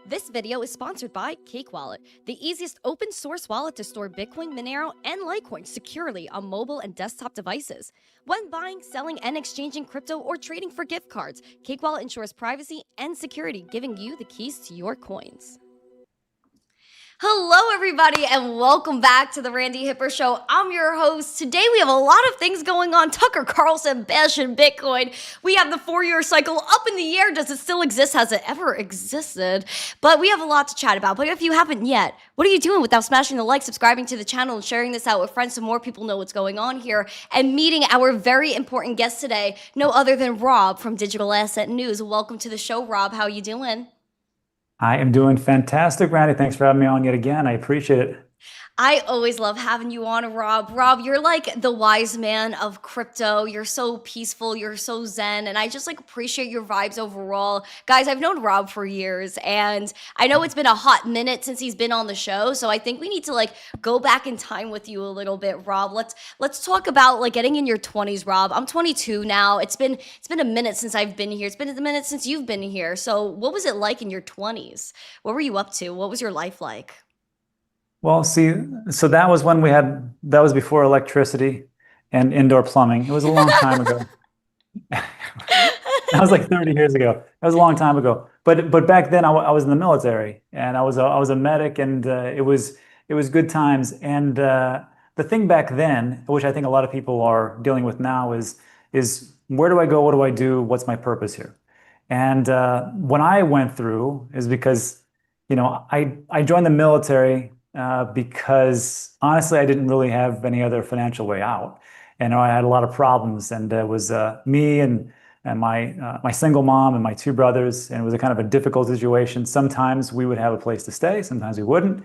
This video is sponsored by Cake Wallet, the easiest open source wallet to store Bitcoin, Monero, and Litecoin securely on mobile and desktop devices. When buying, selling, and exchanging crypto or trading for gift cards, Cake Wallet ensures privacy and security, giving you the keys to your coins. Hello, everybody, and welcome back to the Randi Hipper Show. I'm your host. Today, we have a lot of things going on. Tucker Carlson bashing Bitcoin. We have the 4-year cycle up in the air. Does it still exist? Has it ever existed? But we have a lot to chat about. But if you haven't yet, what are you doing without smashing the like, subscribing to the channel, and sharing this out with friends so more people know what's going on here, and meeting our very important guest today, no other than Rob from Digital Asset News. Welcome to the show, Rob. How are you doing? I am doing fantastic, Randy. Thanks for having me on yet again. I appreciate it. I always love having you on, Rob. Rob, you're like the wise man of crypto. You're so peaceful. You're so zen. And I just appreciate your vibes overall. Guys, I've known Rob for years and I know it's been a hot minute since he's been on the show. So I think we need to go back in time with you a little bit, Rob. Let's talk about getting in your 20s, Rob. I'm 22 now. It's been a minute since I've been here. It's been a minute since you've been here. So what was it like in your 20s? What were you up to? What was your life like? Well, see, so that was when that was before electricity and indoor plumbing. It was a long time ago. That was like 30 years ago. That was a long time ago. But back then I was in the military and I was a medic, and it was good times. And the thing back then, which I think a lot of people are dealing with now, is where do I go? What do I do? What's my purpose here? And when I went through is because, I joined the military because honestly, I didn't really have any other financial way out, and I had a lot of problems. And it was me and my single mom and my two brothers, and it was a kind of a difficult situation. Sometimes we would have a place to stay, sometimes we wouldn't,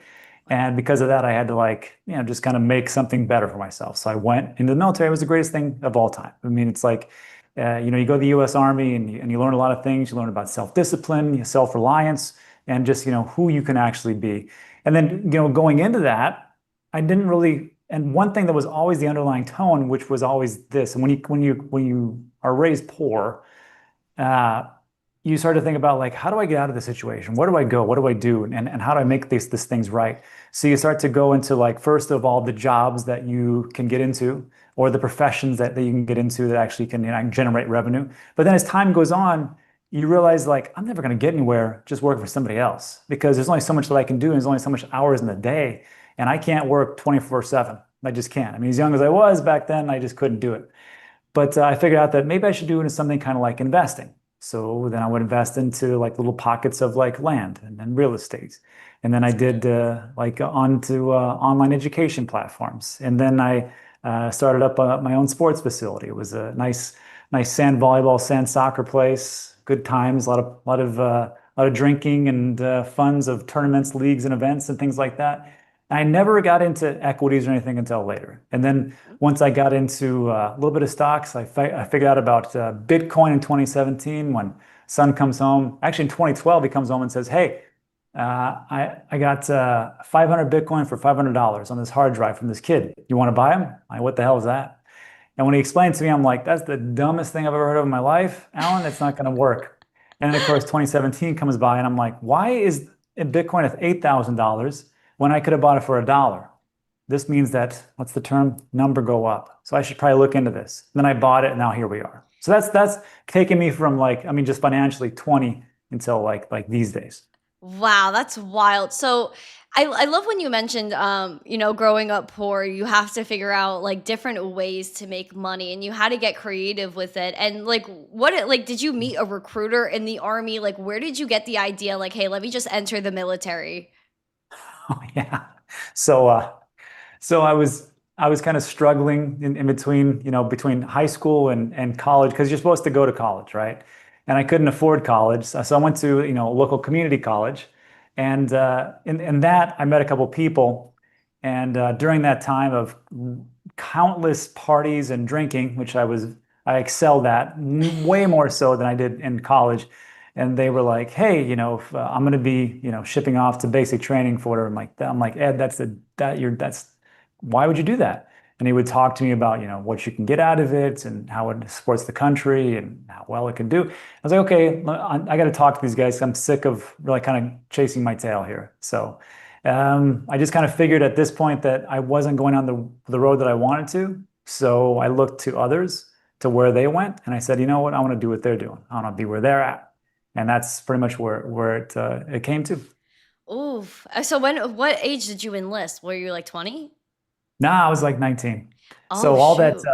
and because of that, I had to just kind of make something better for myself. So I went into the military. It was the greatest thing of all time. I mean, it's you go to the U.S. Army and you learn a lot of things. You learn about self-discipline, self-reliance, and just who you can actually be. And then, going into that, I didn't really, and one thing that was always the underlying tone, which was always this, and when you are raised poor, you start to think about how do I get out of the situation? Where do I go? What do I do? And how do I make these things right? So you start to go into first of all, the jobs that you can get into, or the professions that you can get into that actually can generate revenue. But then as time goes on, you realize I'm never going to get anywhere just working for somebody else, because there's only so much that I can do, and there's only so much hours in the day, and I can't work 24/7. I just can't. I mean, as young as I was back then, I just couldn't do it. But I figured out that maybe I should do it in something kind of like investing. So then I would invest into little pockets of land and then real estate. And then I did onto online education platforms. And then I started up my own sports facility. It was a nice sand volleyball, sand soccer place. Good times, a lot of drinking and funds of tournaments, leagues, and events and things like that. I never got into equities or anything until later. And then once I got into a little bit of stocks, I figured out about Bitcoin in 2017 when son comes home. Actually, in 2012, he comes home and says, "Hey, I got 500 Bitcoin for $500 on this hard drive from this kid. You want to buy them?" What the hell is that? And when he explained to me, I'm like, "That's the dumbest thing I've ever heard of in my life, Alan. It's not going to work." And then, of course, 2017 comes by, and I'm like, "Why is Bitcoin at $8,000 when I could have bought it for $1? This means that, what's the term? Number go up. So I should probably look into this." Then I bought it, and now here we are. So that's taken me from just financially 20 until these days. Wow, that's wild. So I love when you mentioned, growing up poor, you have to figure out different ways to make money, and you had to get creative with it. And did you meet a recruiter in the army? Where did you get the idea? Hey, let me just enter the military. Oh yeah. So I was kind of struggling in between, between high school and college, because you're supposed to go to college, right? And I couldn't afford college. So I went to, a local community college. And in that, I met a couple people. And during that time of countless parties and drinking, which I excelled at way more so than I did in college. And they were like, "Hey, if, I'm going to be, shipping off to basic training for whatever." I'm like, "Ed, that's why would you do that?" and he would talk to me about, what you can get out of it and how it supports the country and how well it can do. I was like, okay, I got to talk to these guys. I'm sick of really kind of chasing my tail here. So I just kind of figured at this point that I wasn't going on the road that I wanted to. So I looked to others, to where they went, and I said, you know what, I want to do what they're doing. I want to be where they're at, and that's pretty much where it came to. Oof. So what age did you enlist? Were you like 20? Nah, I was like 19. Oh So shoot.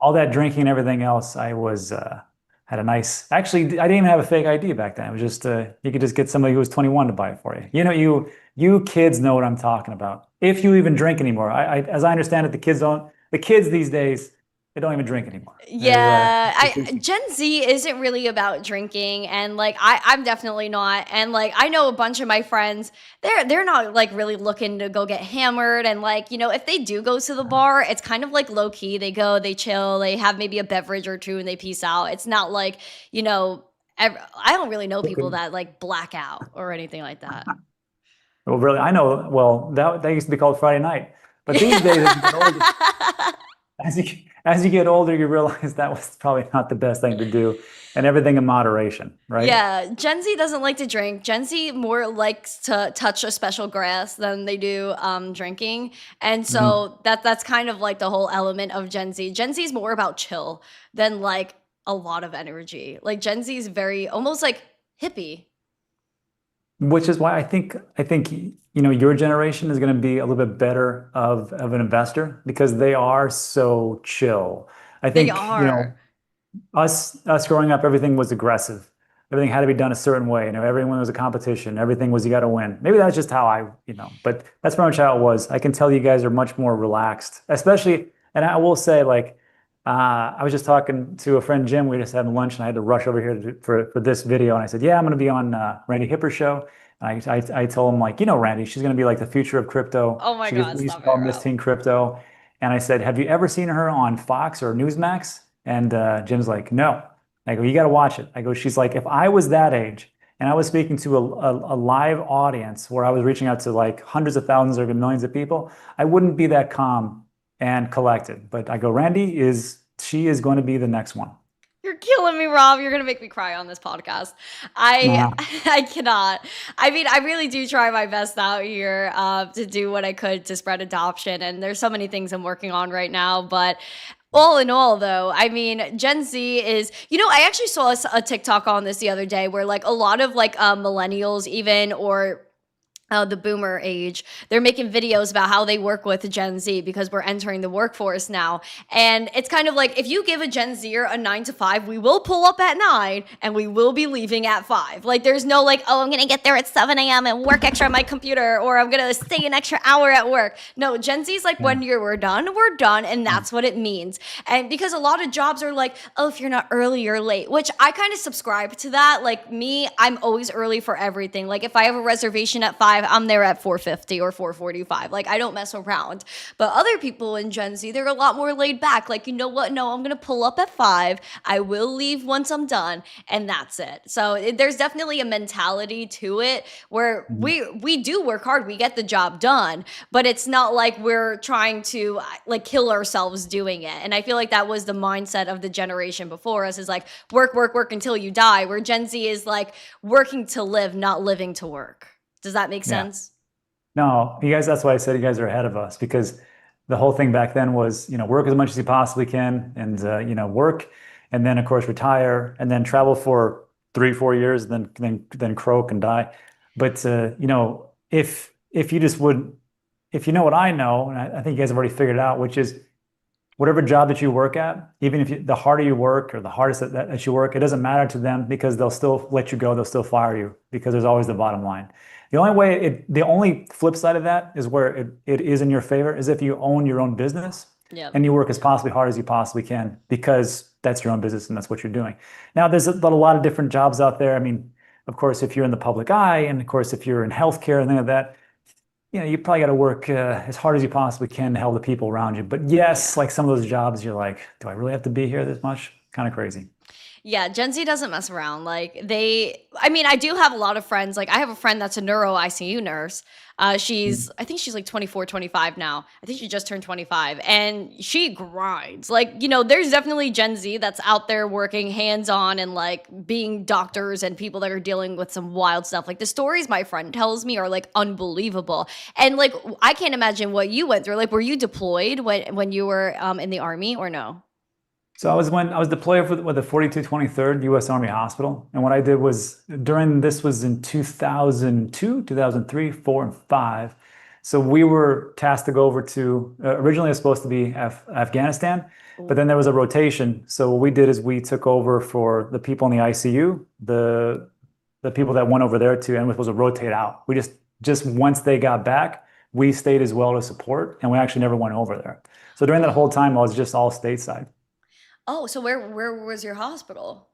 all that drinking and everything else, I was had a nice. Actually, I didn't even have a fake ID back then. It was just you could just get somebody who was 21 to buy it for you. You kids know what I'm talking about. If you even drink anymore, as I understand it, the kids don't. The kids these days, they don't even drink anymore. Yeah, Gen Z isn't really about drinking, and like I'm definitely not. And like I know a bunch of my friends, they're not like really looking to go get hammered. And like if they do go to the bar, it's kind of like low key. They go, they chill, they have maybe a beverage or two, and they peace out. It's not like I don't really know people that like black out or anything like that. Well, really, I know. Well, that used to be called Friday night, but these days, as you get older, as you get older, you realize that was probably not the best thing to do, and everything in moderation, right? Yeah, Gen Z doesn't like to drink. Gen Z more likes to touch a special grass than they do drinking. And Mhm. so that's kind of like the whole element of Gen Z. Gen Z is more about chill than like a lot of energy. Like Gen Z is very almost like hippie. Which is why I think your generation is going to be a little bit better of an investor because they are so chill. I They think, are. us growing up, everything was aggressive. Everything had to be done a certain way. Everyone was a competition. Everything was you got to win. Maybe that's just how but that's pretty much how it was. I can tell you guys are much more relaxed, especially. And I will say, like, I was just talking to a friend, Jim. We just had lunch, and I had to rush over here for this video. And I said, "Yeah, I'm going to be on Randi Hipper Show." And I told him, like, Randy, she's going to be like the future of crypto. Oh my God, We used to stop it, call Rob. Miss Teen Crypto. And I said, "Have you ever seen her on Fox or Newsmax?" And Jim's like, "No." I go, "You got to watch it." I go, "She's like, if I was that age and I was speaking to a live audience where I was reaching out to like hundreds of thousands or even millions of people, I wouldn't be that calm and collected." But I go, she is going to be the next one. You're killing me, Rob. You're gonna make me cry on this podcast. I Nah. I cannot. I mean, I really do try my best out here to do what I could to spread adoption, and there's so many things I'm working on right now. But all in all, though, I mean, Gen Z is. I actually saw a TikTok on this the other day where like a lot of like millennials, even or the boomer age, they're making videos about how they work with Gen Z because we're entering the workforce now. And it's kind of like if you give a Gen Zer a 9 to 5, we will pull up at 9 and we will be leaving at 5. Like there's no like, oh, I'm gonna get there at 7 a.m. and work extra on my computer, or I'm gonna stay an extra hour at work. No, Gen Z's like Yeah. when we're done, and that's what it means. And because a lot of jobs are like, oh, if you're not early, you're late, which I kind of subscribe to that. Like me, I'm always early for everything. Like if I have a reservation at 5, I'm there at 4:50 or 4:45. Like I don't mess around. But other people in Gen Z, they're a lot more laid back. Like, you know what? No, I'm gonna pull up at 5. I will leave once I'm done, and that's it. So there's definitely a mentality to it where Mhm. we do work hard, we get the job done, but it's not like we're trying to like kill ourselves doing it. And I feel like that was the mindset of the generation before us is like work, work, work until you die, where Gen Z is like working to live, not living to work. Does that make Yeah. sense? No, you guys, that's why I said you guys are ahead of us because the whole thing back then was, work as much as you possibly can and, work and then of course retire and then travel for 3, 4 years, then croak and die. But, if you just would, if you know what I know, and I think you guys have already figured it out, which is whatever job that you work at, even if the harder you work or the hardest that you work, it doesn't matter to them because they'll still let you go. They'll still fire you because there's always the bottom line. The only flip side of that is where it is in your favor is if you own your own business Yep. and you work as possibly hard as you possibly can because that's your own business and that's what you're doing. Now, there's a lot of different jobs out there. I mean, of course, if you're in the public eye and of course, if you're in healthcare and things like that, you probably got to work as hard as you possibly can to help the people around you. But yes, Yeah. like some of those jobs, you're like, do I really have to be here this much? Kind of crazy. Yeah, Gen Z doesn't mess around. Like I mean, I do have a lot of friends. Like I have a friend that's a neuro ICU nurse. I think she's like 24, 25 now. I think she just turned 25 and she grinds. Like, there's definitely Gen Z that's out there working hands on and like being doctors and people that are dealing with some wild stuff. Like the stories my friend tells me are like unbelievable. And like, I can't imagine what you went through. Like, were you deployed when you were in the army or no? So I was deployed with the 4223rd U.S. Army Hospital, and what I did was this was in 2002, 2003, 4, and 5. So we were tasked to go over to originally it was supposed to be Afghanistan, but then there was a rotation. So what we did is we took over for the people in the ICU, the people that went over there too, and we were supposed to rotate out. We just once they got back, we stayed as well to support, and we actually never went over there. So during that whole time, I was just all stateside. Oh, so where was your hospital?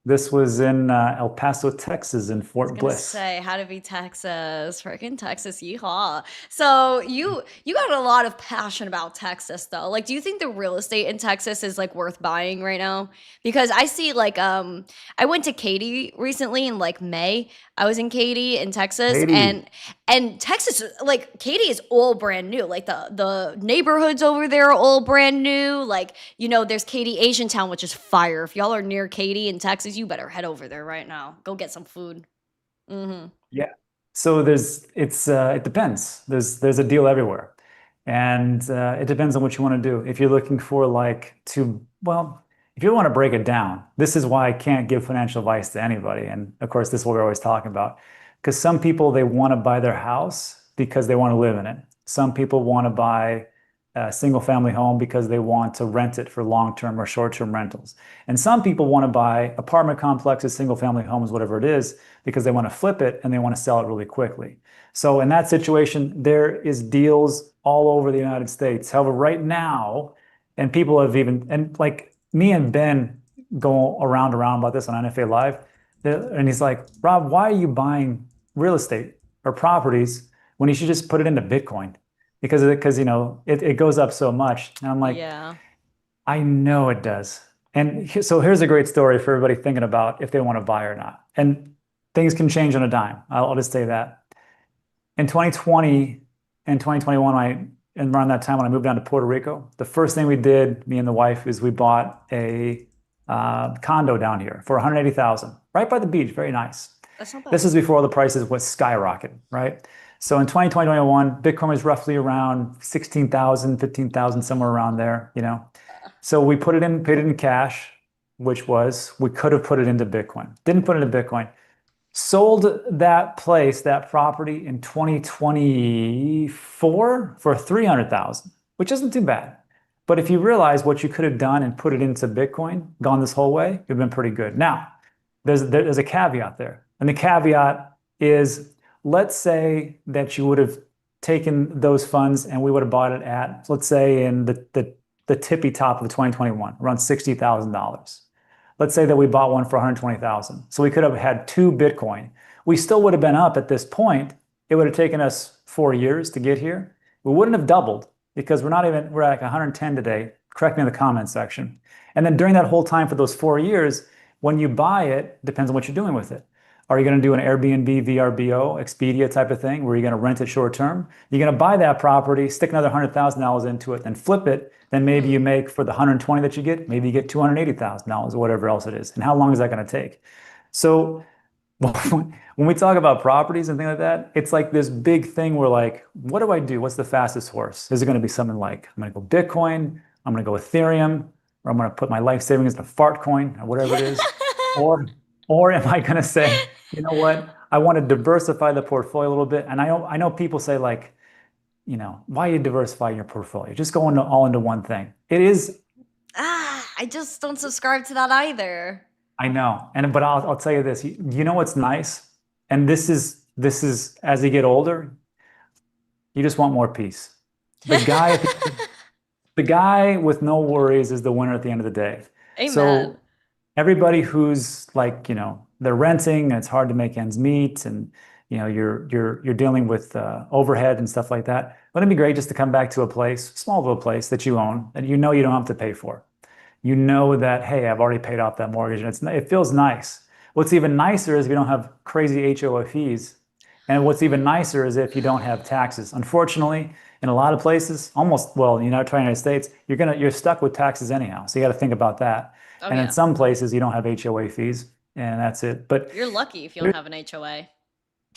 This was in El Paso, Texas, in I was Fort gonna Bliss. say, how to be Texas, freaking Texas, yeehaw. So you got a lot of passion about Texas though. Like, do you think the real estate in Texas is like worth buying right now? Because I see like I went to Katy recently in like May. I was in Katy in Texas Haiti. and Texas like Katy is all brand new. Like the neighborhoods over there are all brand new. Like, there's Katy Asian Town, which is fire. If y'all are near Katy in Texas, you better head over there right now. Go get some food. Hmm. Yeah. So it depends. There's a deal everywhere. And it depends on what you want to do. If you're looking for if you want to break it down, this is why I can't give financial advice to anybody. And of course, this is what we're always talking about. Because some people, they want to buy their house because they want to live in it. Some people want to buy a single family home because they want to rent it for long-term or short-term rentals. And some people want to buy apartment complexes, single family homes, whatever it is, because they want to flip it and they want to sell it really quickly. So in that situation, there is deals all over the United States. However, right now, and people have and like me and Ben go around about this on NFA Live, and he's like, Rob, why are you buying real estate or properties when you should just put it into Bitcoin? Because it goes up so much. And I'm like, Yeah. I know it does. And so here's a great story for everybody thinking about if they want to buy or not. And things can change on a dime. I'll just say that. In 2020 and 2021, and around that time when I moved down to Puerto Rico, the first thing we did, me and the wife, is we bought a condo down here for 180,000, right by the beach. Very nice. That's not This bad. is before the prices went skyrocketing, right? So in 2020, 2021, Bitcoin was roughly around 16,000, 15,000, somewhere around there. So we paid it in cash, which was, we could have put it into Bitcoin. Didn't put it into Bitcoin. Sold that property in 2024 for 300,000, which isn't too bad. But if you realize what you could have done and put it into Bitcoin, gone this whole way, it'd been pretty good. Now, there's a caveat there. And the caveat is, let's say that you would have taken those funds and we would have bought it at, let's say in the tippy top of 2021, around $60,000. Let's say that we bought one for 120,000. So we could have had 2 Bitcoin. We still would have been up at this point. It would have taken us 4 years to get here. We wouldn't have doubled because we're at like 110 today. Correct me in the comment section. And then during that whole time for those 4 years, when you buy it, depends on what you're doing with it. Are you going to do an Airbnb, VRBO, Expedia type of thing where you're going to rent it short term? You're going to buy that property, stick another $100,000 into it, then flip it. Then maybe you make for the 120 that you get, maybe you get $280,000 or whatever else it is. And how long is that going to take? So when we talk about properties and things like that, it's like this big thing where like, what do I do? What's the fastest horse? Is it going to be something like, I'm going to go Bitcoin, I'm going to go Ethereum, or I'm going to put my life savings in a fart coin or whatever it is? Or, or am I going to say, you know what? I want to diversify the portfolio a little bit. And I know people say like, why you diversify your portfolio? Just go all into one thing. It is, I just don't subscribe to that either. I know. But I'll tell you this, you know what's nice? And this is as you get older, you just want more peace. The guy, the guy with no worries is the winner at the end of the day. Amen. So everybody who's like, they're renting and it's hard to make ends meet and you're dealing with overhead and stuff like that. Wouldn't it be great just to come back to a place, small little place that you own, that you don't have to pay for? You know that, hey, I've already paid off that mortgage, and it feels nice. What's even nicer is if you don't have crazy HOA fees. And what's even nicer is if you don't have taxes. Unfortunately, in a lot of places, almost, well, in the United States, you're stuck with taxes anyhow. So you got to think about that. Oh And in yeah. some places, you don't have HOA fees, and that's it. But You're lucky if you don't have an HOA.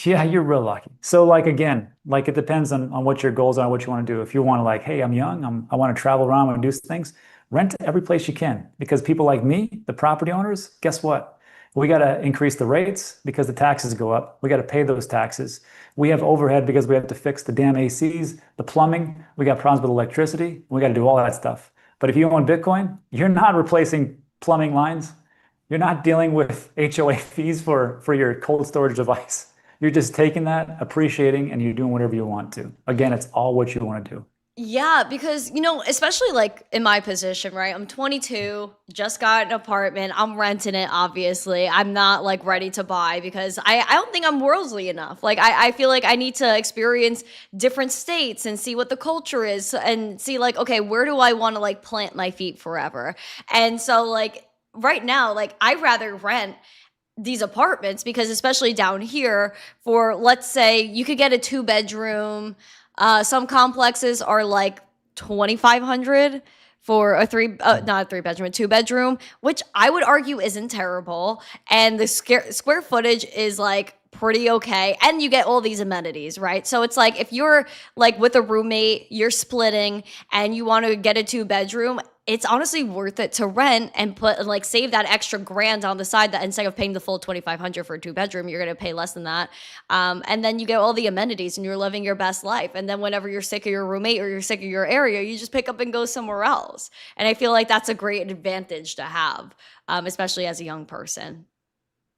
yeah, you're real lucky. So like again, like it depends on what your goals are, what you want to do. If you want to like, hey, I'm young, I want to travel around and do things, rent every place you can. Because people like me, the property owners, guess what? We got to increase the rates because the taxes go up. We got to pay those taxes. We have overhead because we have to fix the damn ACs, the plumbing. We got problems with electricity. We got to do all that stuff. But if you own Bitcoin, you're not replacing plumbing lines. You're not dealing with HOA fees for your cold storage device. You're just taking that, appreciating, and you're doing whatever you want to. Again, it's all what you want to do. Yeah, because, especially like in my position, right? I'm 22, just got an apartment. I'm renting it, obviously. I'm not like ready to buy because I don't think I'm worldly enough. Like, I feel like I need to experience different states and see what the culture is and see, like, okay, where do I want to like plant my feet forever? And so, like, right now, like, I'd rather rent these apartments because especially down here for, let's say, you could get a 2 bedroom. Some complexes are like 2,500 for a not a 3 bedroom, a 2 bedroom, which I would argue isn't terrible, and the square footage is like pretty okay, and you get all these amenities, right? So it's like if you're like with a roommate, you're splitting, and you want to get a 2 bedroom, it's honestly worth it to rent and put like save that extra grand on the side, that instead of paying the full 2,500 for a 2 bedroom, you're going to pay less than that. And then you get all the amenities and you're living your best life. And then whenever you're sick of your roommate or you're sick of your area, you just pick up and go somewhere else. And I feel like that's a great advantage to have, especially as a young person.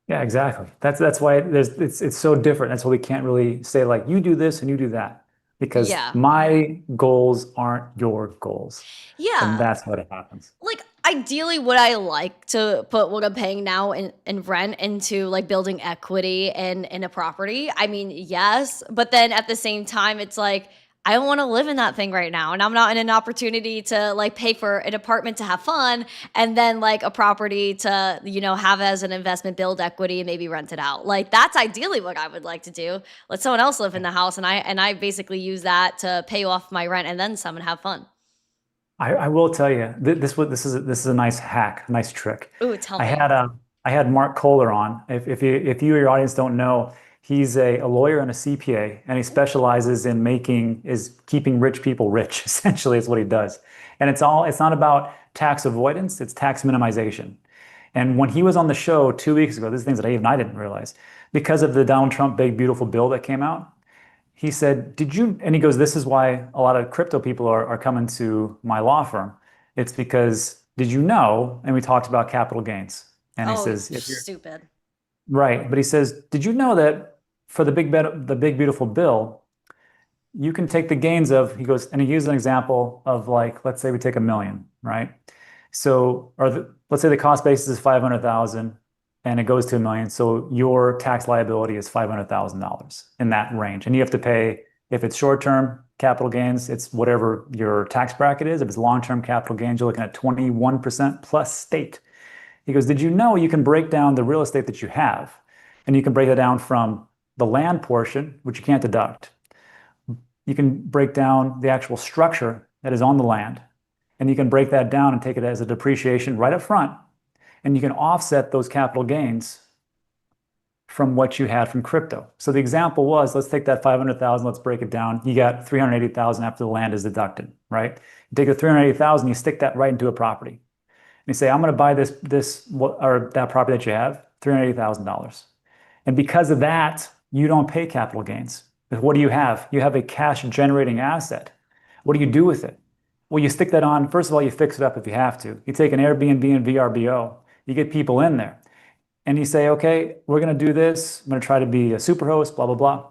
Yeah, exactly. That's why it's so different. That's why we can't really say like you do this and you do that because Yeah. my goals aren't your goals. And Yeah. that's what happens. Like ideally would I like to put what I'm paying now in rent into like building equity in a property? I mean, yes, but then at the same time it's like I don't want to live in that thing right now, and I'm not in an opportunity to like pay for an apartment to have fun and then like a property to, have as an investment, build equity and maybe rent it out. Like that's ideally what I would like to do. Let someone else live in the house, and I basically use that to pay off my rent and then some and have fun. I will tell you this is a nice hack, a nice trick. Ooh, tell I me. had a I had Mark Kohler on. If you or your audience don't know, he's a lawyer and a CPA, and he specializes in keeping rich people rich. Essentially, is what he does. And it's not about tax avoidance, it's tax minimization. And when he was on the show 2 weeks ago, these are things that even I didn't realize, because of the Donald Trump big beautiful bill that came out. He said, "Did you?" And he goes, "This is why a lot of crypto people are coming to my law firm. It's because did you know?" And we talked about capital gains. And he Oh, says, "If you're stupid. right," but he says, "Did you know that for the big beautiful bill, you can take the gains of," he goes, and he used an example of like, let's say we take 1 million, right? So, let's say the cost basis is 500,000 and it goes to 1 million. So your tax liability is $500,000 in that range. And you have to pay, if it's short-term capital gains, it's whatever your tax bracket is. If it's long-term capital gains, you're looking at 21% plus state. He goes, did you know you can break down the real estate that you have? And you can break it down from the land portion, which you can't deduct. You can break down the actual structure that is on the land, and you can break that down and take it as a depreciation right up front, and you can offset those capital gains from what you had from crypto. So the example was, let's take that 500,000, let's break it down. You got 380,000 after the land is deducted, right? You take the 380,000, you stick that right into a property. And you say, I'm going to buy that property that you have, $380,000. And because of that, you don't pay capital gains. But what do you have? You have a cash generating asset. What do you do with it? Well, you stick that on. First of all, you fix it up if you have to. You take an Airbnb and VRBO. You get people in there. And you say, okay, we're going to do this. I'm going to try to be a super host, blah, blah, blah.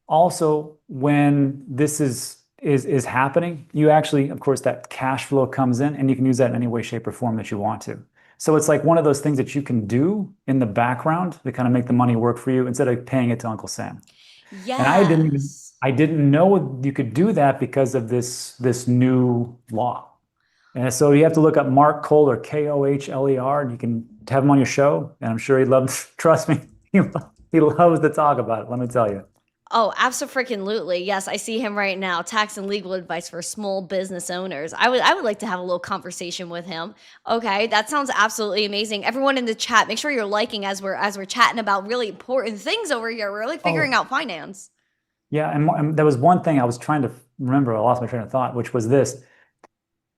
Also, when this is happening, you actually, of course, that cash flow comes in and you can use that in any way, shape, or form that you want to. So it's like one of those things that you can do in the background to kind of make the money work for you instead of paying it to Uncle Sam. And Yes. I didn't know you could do that because of this new law. And so you have to look up Mark Kohler, Kohler, and you can have him on your show. And I'm sure he'd love, trust me, he loves to talk about it. Let me tell you. Oh, absolutely. Yes, I see him right now. Tax and legal advice for small business owners. I would like to have a little conversation with him. Okay, that sounds absolutely amazing. Everyone in the chat, make sure you're liking as we're chatting about really important things over here. We're really figuring Oh, out finance. yeah. And there was one thing I was trying to remember. I lost my train of thought, which was this.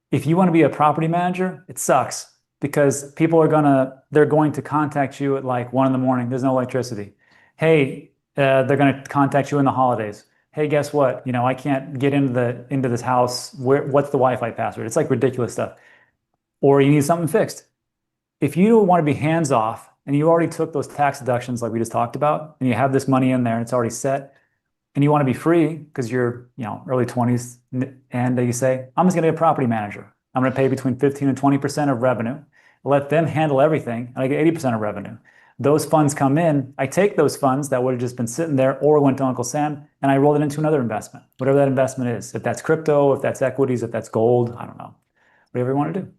If you want to be a property manager, it sucks because they're going to contact you at like 1 in the morning. There's no electricity. Hey, they're going to contact you in the holidays. Hey, guess what? I can't get into this house. What's the Wi-Fi password? It's like ridiculous stuff. Or you need something fixed. If you don't want to be hands off and you already took those tax deductions like we just talked about, and you have this money in there and it's already set, and you want to be free because you're, early 20s, and you say, I'm just going to be a property manager. I'm going to pay between 15 and 20% of revenue, let them handle everything, and I get 80% of revenue. Those funds come in. I take those funds that would have just been sitting there or went to Uncle Sam, and I roll it into another investment, whatever that investment is. If that's crypto, if that's equities, if that's gold, I don't know, whatever you want to do.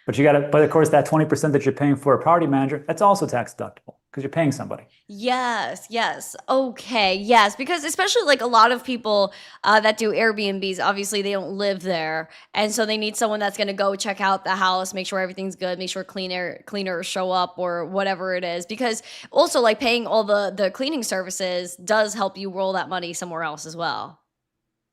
But of course, that 20% that you're paying for a property manager, that's also tax deductible because you're paying somebody. Yes, yes. Okay, yes. Because especially like a lot of people that do Airbnbs, obviously they don't live there. And so they need someone that's going to go check out the house, make sure everything's good, make sure cleaners show up or whatever it is. Because also like paying all the cleaning services does help you roll that money somewhere else as well.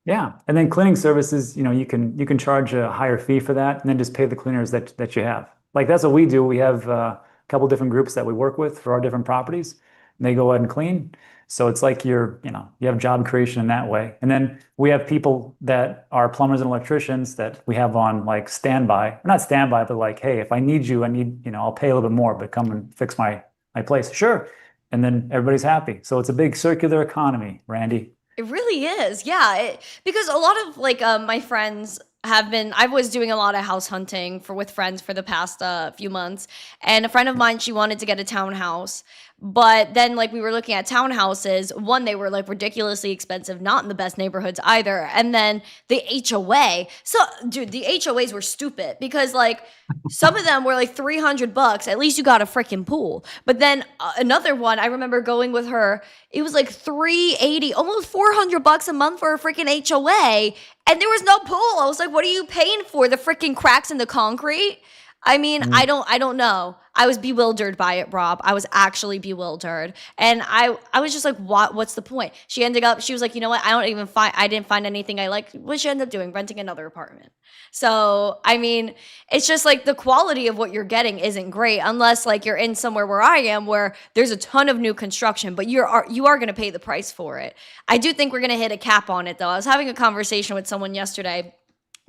Yeah, and then cleaning services, you can charge a higher fee for that, and then just pay the cleaners that you have. Like that's what we do. We have a couple different groups that we work with for our different properties, and they go ahead and clean. So it's like you have job creation in that way. And then we have people that are plumbers and electricians that we have on like standby, not standby, but like, hey, if I need you, I'll pay a little bit more, but come and fix my place. Sure. And then everybody's happy. So it's a big circular economy, Randy. It really is. Yeah. Because a lot of like my friends I was doing a lot of house hunting with friends for the past few months. And a friend of mine, she wanted to get a townhouse. But then like we were looking at townhouses. One, they were like ridiculously expensive, not in the best neighborhoods either. And then the HOA. So dude, the HOAs were stupid because like some of them were like $300. At least you got a freaking pool. But then another one, I remember going with her. It was like 380, almost $400 a month for a freaking HOA, and there was no pool. I was like, "What are you paying for? The freaking cracks in the concrete?" I mean, I don't know. I was bewildered by it, Rob. I was actually bewildered. And I was just like, what's the point? She was like, you know what? I didn't find anything I liked. What she ended up doing? Renting another apartment. So, I mean, it's just like the quality of what you're getting isn't great unless like you're in somewhere where I am where there's a ton of new construction, but you are going to pay the price for it. I do think we're going to hit a cap on it though. I was having a conversation with someone yesterday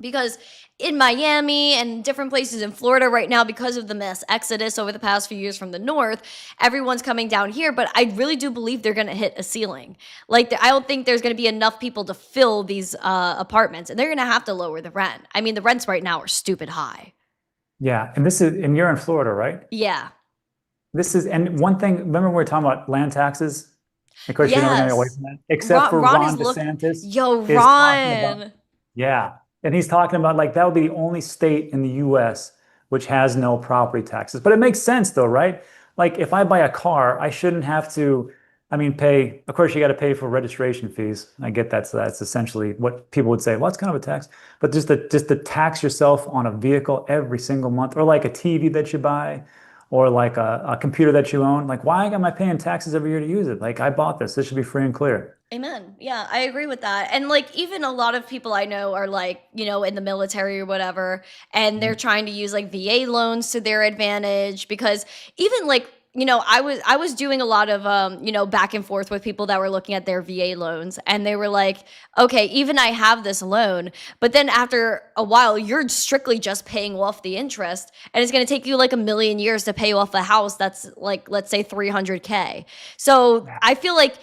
because in Miami and different places in Florida right now, because of the mass exodus over the past few years from the north, everyone's coming down here. But I really do believe they're going to hit a ceiling. Like, I don't think there's going to be enough people to fill these apartments, and they're going to have to lower the rent. I mean, the rents right now are stupid high. Yeah, and you're in Florida, right? Yeah. And one thing, remember we were talking about land taxes? Of course, you're never going to get away Yes. from that, except for Ron DeSantis Yo, is talking about, Ron. yeah. And he's talking about like that would be the only state in the US which has no property taxes. But it makes sense though, right? Like if I buy a car, I shouldn't have to, pay, of course you got to pay for registration fees. I get that. So that's essentially what people would say, well, it's kind of a tax, but just to tax yourself on a vehicle every single month, or like a TV that you buy, or like a computer that you own. Like, why am I paying taxes every year to use it? Like I bought this. This should be free and clear. Amen. Yeah, I agree with that. And like even a lot of people I know are like, in the military or whatever, and they're trying to use like VA loans to their advantage because even like I was doing a lot of back and forth with people that were looking at their VA loans, and they were like, okay, even I have this loan, but then after a while you're strictly just paying off the interest, and it's going to take you like a million years to pay off a house that's like, let's say 300K. So I feel like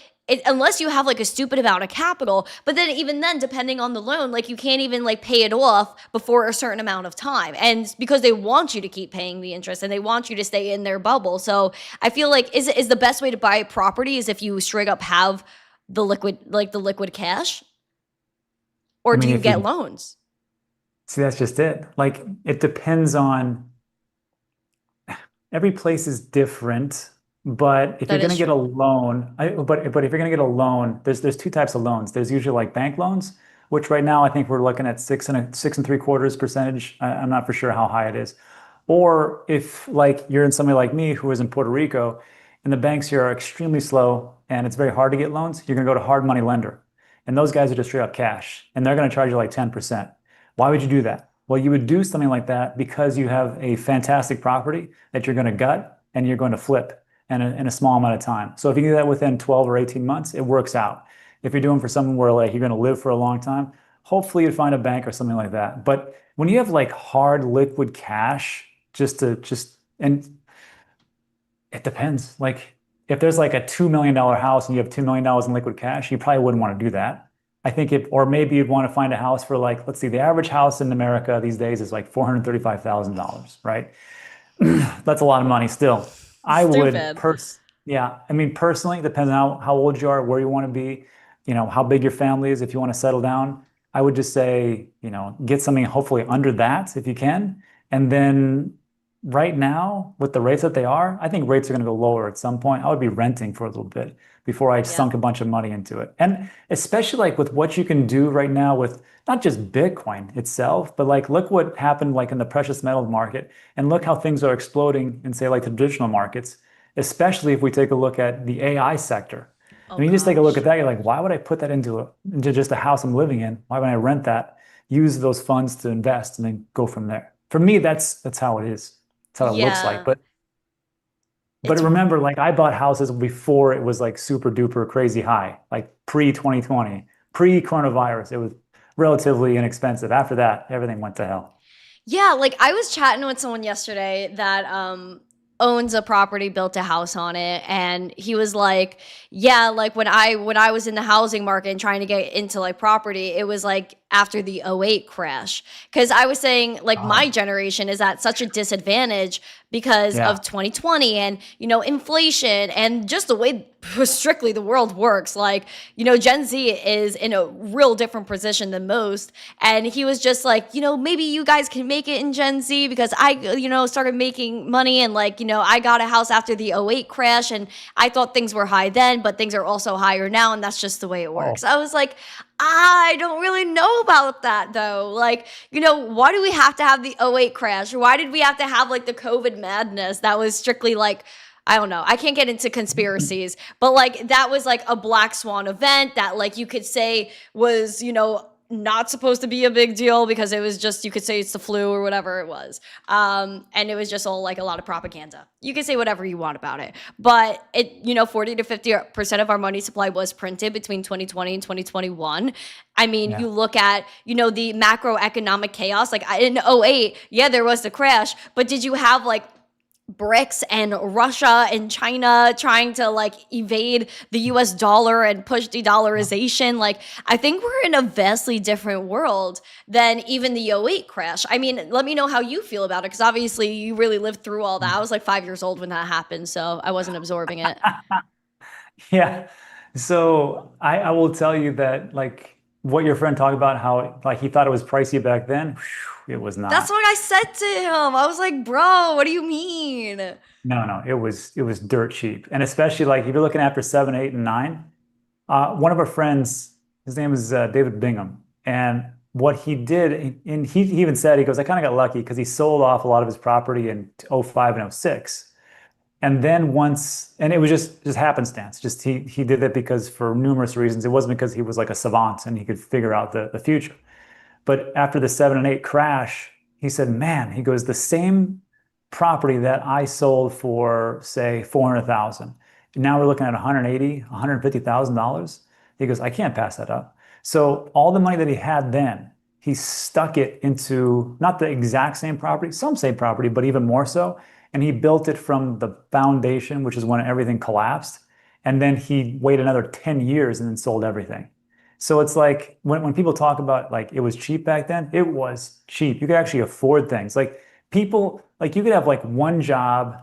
unless you have like a stupid amount of capital, but then even then, depending on the loan, like you can't even like pay it off before a certain amount of time. And because they want you to keep paying the interest and they want you to stay in their bubble. So I feel like is the best way to buy property is if you straight up have the liquid cash, or do you If get you loans? See, that's just it. Like it depends on every place is different, but if you're That going is to get a true. loan, but if you're going to get a loan, there's two types of loans. There's usually like bank loans, which right now I think we're looking at 6.75% I'm not for sure how high it is. Or if like you're in somebody like me who is in Puerto Rico, and the banks here are extremely slow and it's very hard to get loans, you're going to go to hard money lender. And those guys are just straight up cash, and they're going to charge you like 10%. Why would you do that? Well, you would do something like that because you have a fantastic property that you're going to gut and you're going to flip in a small amount of time. So if you do that within 12 or 18 months, it works out. If you're doing for someone where like you're going to live for a long time, hopefully you'd find a bank or something like that. But when you have like hard liquid cash, and it depends. Like if there's like a $2 million house and you have $2 million in liquid cash, you probably wouldn't want to do that. I think if, or maybe you'd want to find a house for like, let's see, the average house in America these days is like $435,000, right? That's a lot of money still. I would Stupid. pers Yeah, I mean personally, it depends on how old you are, where you want to be, how big your family is, if you want to settle down. I would just say, get something hopefully under that if you can. And then right now, with the rates that they are, I think rates are going to go lower at some point. I would be renting for a little bit before I Yeah. sunk a bunch of money into it. And especially like with what you can do right now with not just Bitcoin itself, but like look what happened like in the precious metals market and look how things are exploding in say like the traditional markets, especially if we take a look at the AI sector. I Oh mean, you just take a look at gosh. that, you're like, why would I put that into just a house I'm living in? Why would I rent that? Use those funds to invest and then go from there. For me, that's how it is. That's how it looks like. Yeah. But It's remember, like I bought houses before it was like super duper crazy high, like pre-2020, pre-coronavirus. It was relatively inexpensive. After that, everything went to hell. Yeah, like I was chatting with someone yesterday that owns a property, built a house on it, and he was like, "Yeah, like when I was in the housing market and trying to get into like property, it was like after the '08 crash." Cuz I was saying like my Oh, generation is at such a disadvantage because yeah. of 2020 and inflation and just the way strictly the world works. Like, Gen Z is in a real different position than most. And he was just like, maybe you guys can make it in Gen Z because I, started making money and like, I got a house after the '08 crash and I thought things were high then, but things are also higher now. And that's just the way it works. Oh, I was like, I don't really know about that though. Like, why do we have to have the '08 crash? Why did we have to have like the COVID madness that was strictly like, I don't know. I can't get into conspiracies, but like that was like a black swan event that like you could say was, not supposed to be a big deal because it was just, you could say it's the flu or whatever it was. And it was just all like a lot of propaganda. You can say whatever you want about it, but 40 to 50% of our money supply was printed between 2020 and 2021. I mean, yeah. you look at, the macroeconomic chaos, like in '08, yeah, there was the crash, but did you have like BRICS and Russia and China trying to like evade the US dollar and push de-dollarization? Like, I think we're in a vastly different world than even the '08 crash. I mean, let me know how you feel about it because obviously you really lived through all that. I was like 5 years old when that happened, so I wasn't absorbing it. Yeah. So I will tell you that like what your friend talked about, how like he thought it was pricey back then, it was That's not. what I said to him. I was like, bro, what do you mean? No, no, it was dirt cheap. And especially like if you're looking after seven, eight, and nine, one of our friends, his name is David Bingham, and what he did, and he even said, he goes, I kind of got lucky because he sold off a lot of his property in '05 and '06. And then once, and it was just happenstance. Just he did it because for numerous reasons. It wasn't because he was like a savant and he could figure out the future. But after the 7 and 8 crash, he said, man, he goes, the same property that I sold for, say, 400,000. Now we're looking at 180, $150,000. He goes, I can't pass that up. So all the money that he had then, he stuck it into not the exact same property, some same property, but even more so. And he built it from the foundation, which is when everything collapsed. And then he waited another 10 years and then sold everything. So it's like when people talk about like it was cheap back then, it was cheap. You could actually afford things. Like people, like you could have like one job,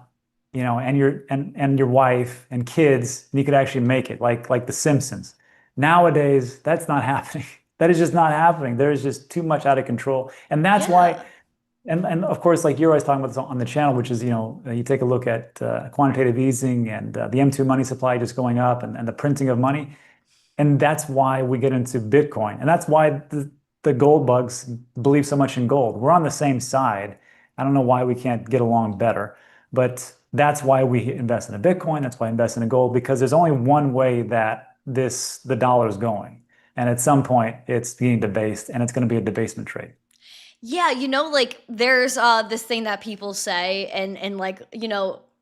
and your wife and kids, and you could actually make it like The Simpsons. Nowadays, that's not happening. That is just not happening. There is just too much out of control. And that's why, Yeah. and of course, like you're always talking about this on the channel, which is, you take a look at quantitative easing and the M2 money supply just going up and the printing of money. And that's why we get into Bitcoin. And that's why the gold bugs believe so much in gold. We're on the same side. I don't know why we can't get along better, but that's why we invest in a Bitcoin. That's why I invest in a gold, because there's only one way that the dollar is going. And at some point it's being debased, and it's going to be a debasement trade. Yeah, like there's this thing that people say, and like,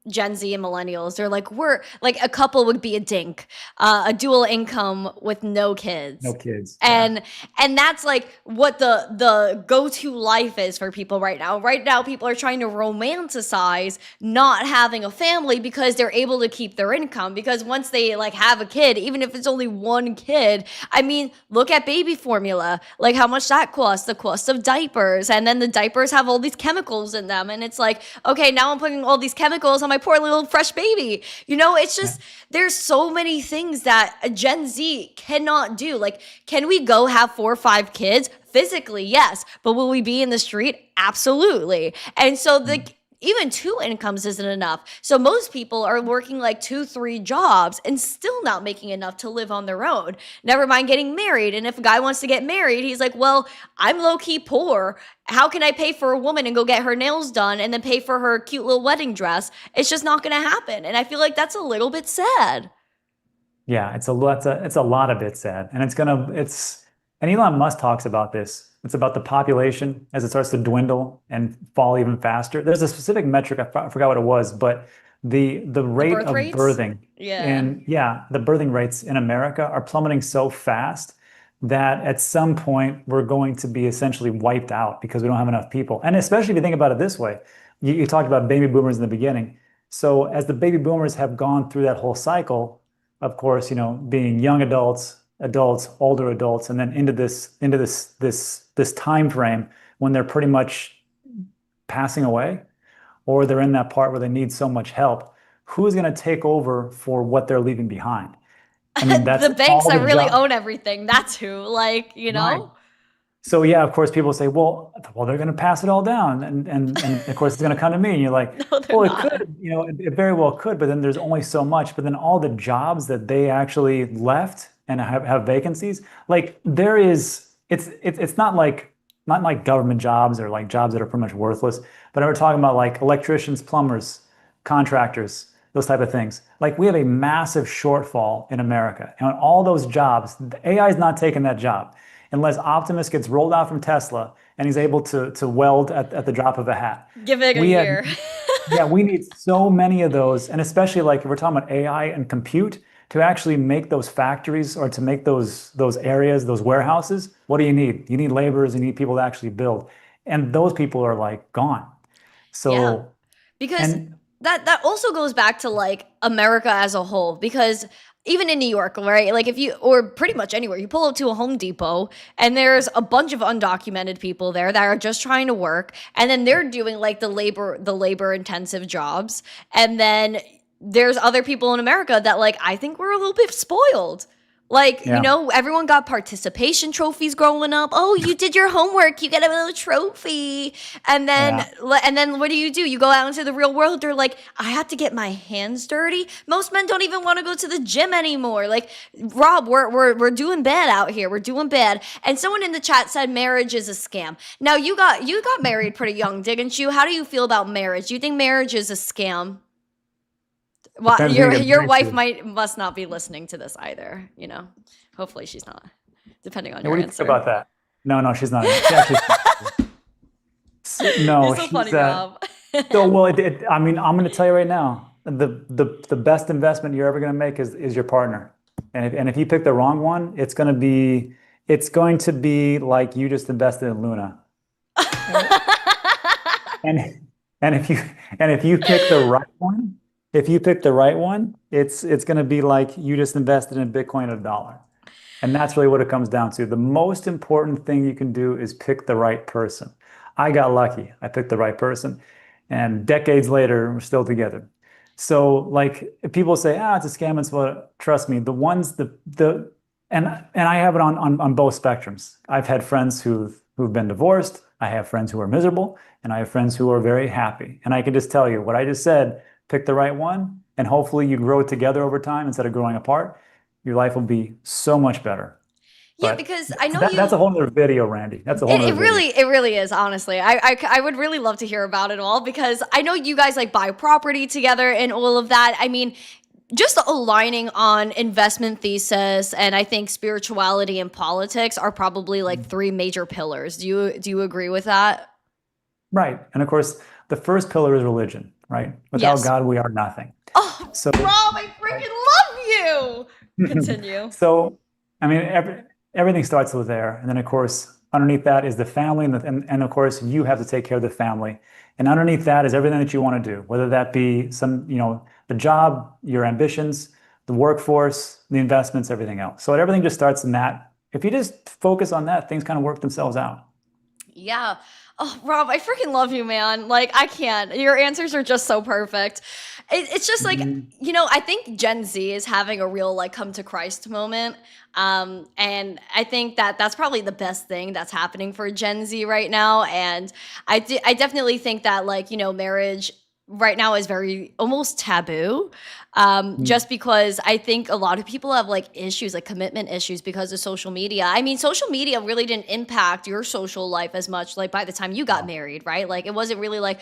Gen Z and millennials, they're like, we're like, a couple would be a dink, a dual income with no No kids. kids. Yeah. And that's like what the go-to life is for people right now. Right now, people are trying to romanticize not having a family because they're able to keep their income. Because once they like have a kid, even if it's only one kid, I mean, look at baby formula, like how much that costs, the cost of diapers, and then the diapers have all these chemicals in them, and it's like, okay, now I'm putting all these chemicals on my poor little fresh baby. It's just, there's so many things that a Gen Z cannot do. Like, can we go have 4 or 5 kids? Physically, yes. But will we be in the street? Absolutely. And so even 2 incomes isn't enough. So most people are working like 2, 3 jobs and still not making enough to live on their own. Never mind getting married. And if a guy wants to get married, he's like, well, I'm low key poor. How can I pay for a woman and go get her nails done and then pay for her cute little wedding dress? It's just not going to happen. And I feel like that's a little bit sad. Yeah, it's a lot of it sad. And and Elon Musk talks about this. It's about the population as it starts to dwindle and fall even faster. There's a specific metric, I forgot what it was, but the The rate birth of rates? birthing Yeah. and yeah, the birthing rates in America are plummeting so fast that at some point we're going to be essentially wiped out because we don't have enough people. And especially if you think about it this way, you talked about baby boomers in the beginning. So as the baby boomers have gone through that whole cycle, of course, being young adults, older adults, and then into this time frame when they're pretty much passing away, or they're in that part where they need so much help. Who's going to take over for what they're leaving behind? I mean, that's The banks all that the really job. own everything. That's who, like, Right. So yeah, of course, people say, well, they're going to pass it all down, and of course, it's going to come to me, and you're like, No, they're well, it not. could, it very well could, but then there's only so much. But then all the jobs that they actually left and have vacancies, like it's not like government jobs or like jobs that are pretty much worthless. But we're talking about like electricians, plumbers, contractors, those type of things. Like we have a massive shortfall in America, and on all those jobs, the AI is not taking that job unless Optimus gets rolled out from Tesla and he's able to weld at the drop of a hat. Give it a We had, year. yeah, we need so many of those, and especially like if we're talking about AI and compute to actually make those factories or to make those areas, those warehouses. What do you need? You need laborers, you need people to actually build, and those people are like gone. Yeah. So, Because and that also goes back to like America as a whole, because even in New York, right? Like if you, or pretty much anywhere, you pull up to a Home Depot and there's a bunch of undocumented people there that are just trying to work, and then they're doing like the labor intensive jobs, and then there's other people in America that, like, I think we're a little bit spoiled. Like, yeah, everyone got participation trophies growing up. Oh, you did your homework, you get a little trophy. And then yeah. what do? You go out into the real world, they're like, I have to get my hands dirty. Most men don't even want to go to the gym anymore. Like, Rob, we're doing bad out here. We're doing bad. And someone in the chat said marriage is a scam. Now, you got married pretty young, didn't you? How do you feel about marriage? Do you think marriage is a scam? Well, Depends who your you get your married wife to. must not be listening to this either. Hopefully she's not, depending on Yeah, what your do you think answer. about that? No, no, she's not. She actually, You're no, so she's funny, Rob. so well. I mean, I'm going to tell you right now, the best investment you're ever going to make is your partner. And if you pick the wrong one, it's going to be like you just invested in Luna. And and if you pick the right one, it's going to be like you just invested in Bitcoin at a dollar. And that's really what it comes down to. The most important thing you can do is pick the right person. I got lucky. I picked the right person. And decades later, we're still together. So, like, if people say, it's a scam, it's what, trust me, the ones, And I have it on both spectrums. I've had friends who've been divorced. I have friends who are miserable, and I have friends who are very happy. And I can just tell you what I just said, pick the right one, and hopefully you grow together over time instead of growing apart. Your life will be so much better. Yeah, But because I know that's a you. whole nother video, Randy. That's a whole It nother video. really, it really is, honestly. I would really love to hear about it all because I know you guys like buy property together and all of that. I mean, just aligning on investment thesis and I think spirituality and politics are probably like three major pillars. Do you agree with that? Right. And of course, the first pillar is religion, right? Without Yes. God, we are nothing. Oh, So, Rob, I right. freaking love you. Continue. So, I mean, everything starts with there. And then, of course, underneath that is the family. And of course, you have to take care of the family. And underneath that is everything that you want to do, whether that be the job, your ambitions, the workforce, the investments, everything else. So everything just starts in that. If you just focus on that, things kind of work themselves out. Yeah. Oh, Rob, I freaking love you, man. Like, I can't. Your answers are just so perfect. It's just like, Mhm. I think Gen Z is having a real, like, come to Christ moment. And I think that that's probably the best thing that's happening for Gen Z right now. And I definitely think that, like, marriage right now is very almost taboo. Just because I think a lot of people have like issues, like commitment issues because of social media. I mean, social media really didn't impact your social life as much like by the time you got No, married, right? Like it wasn't really like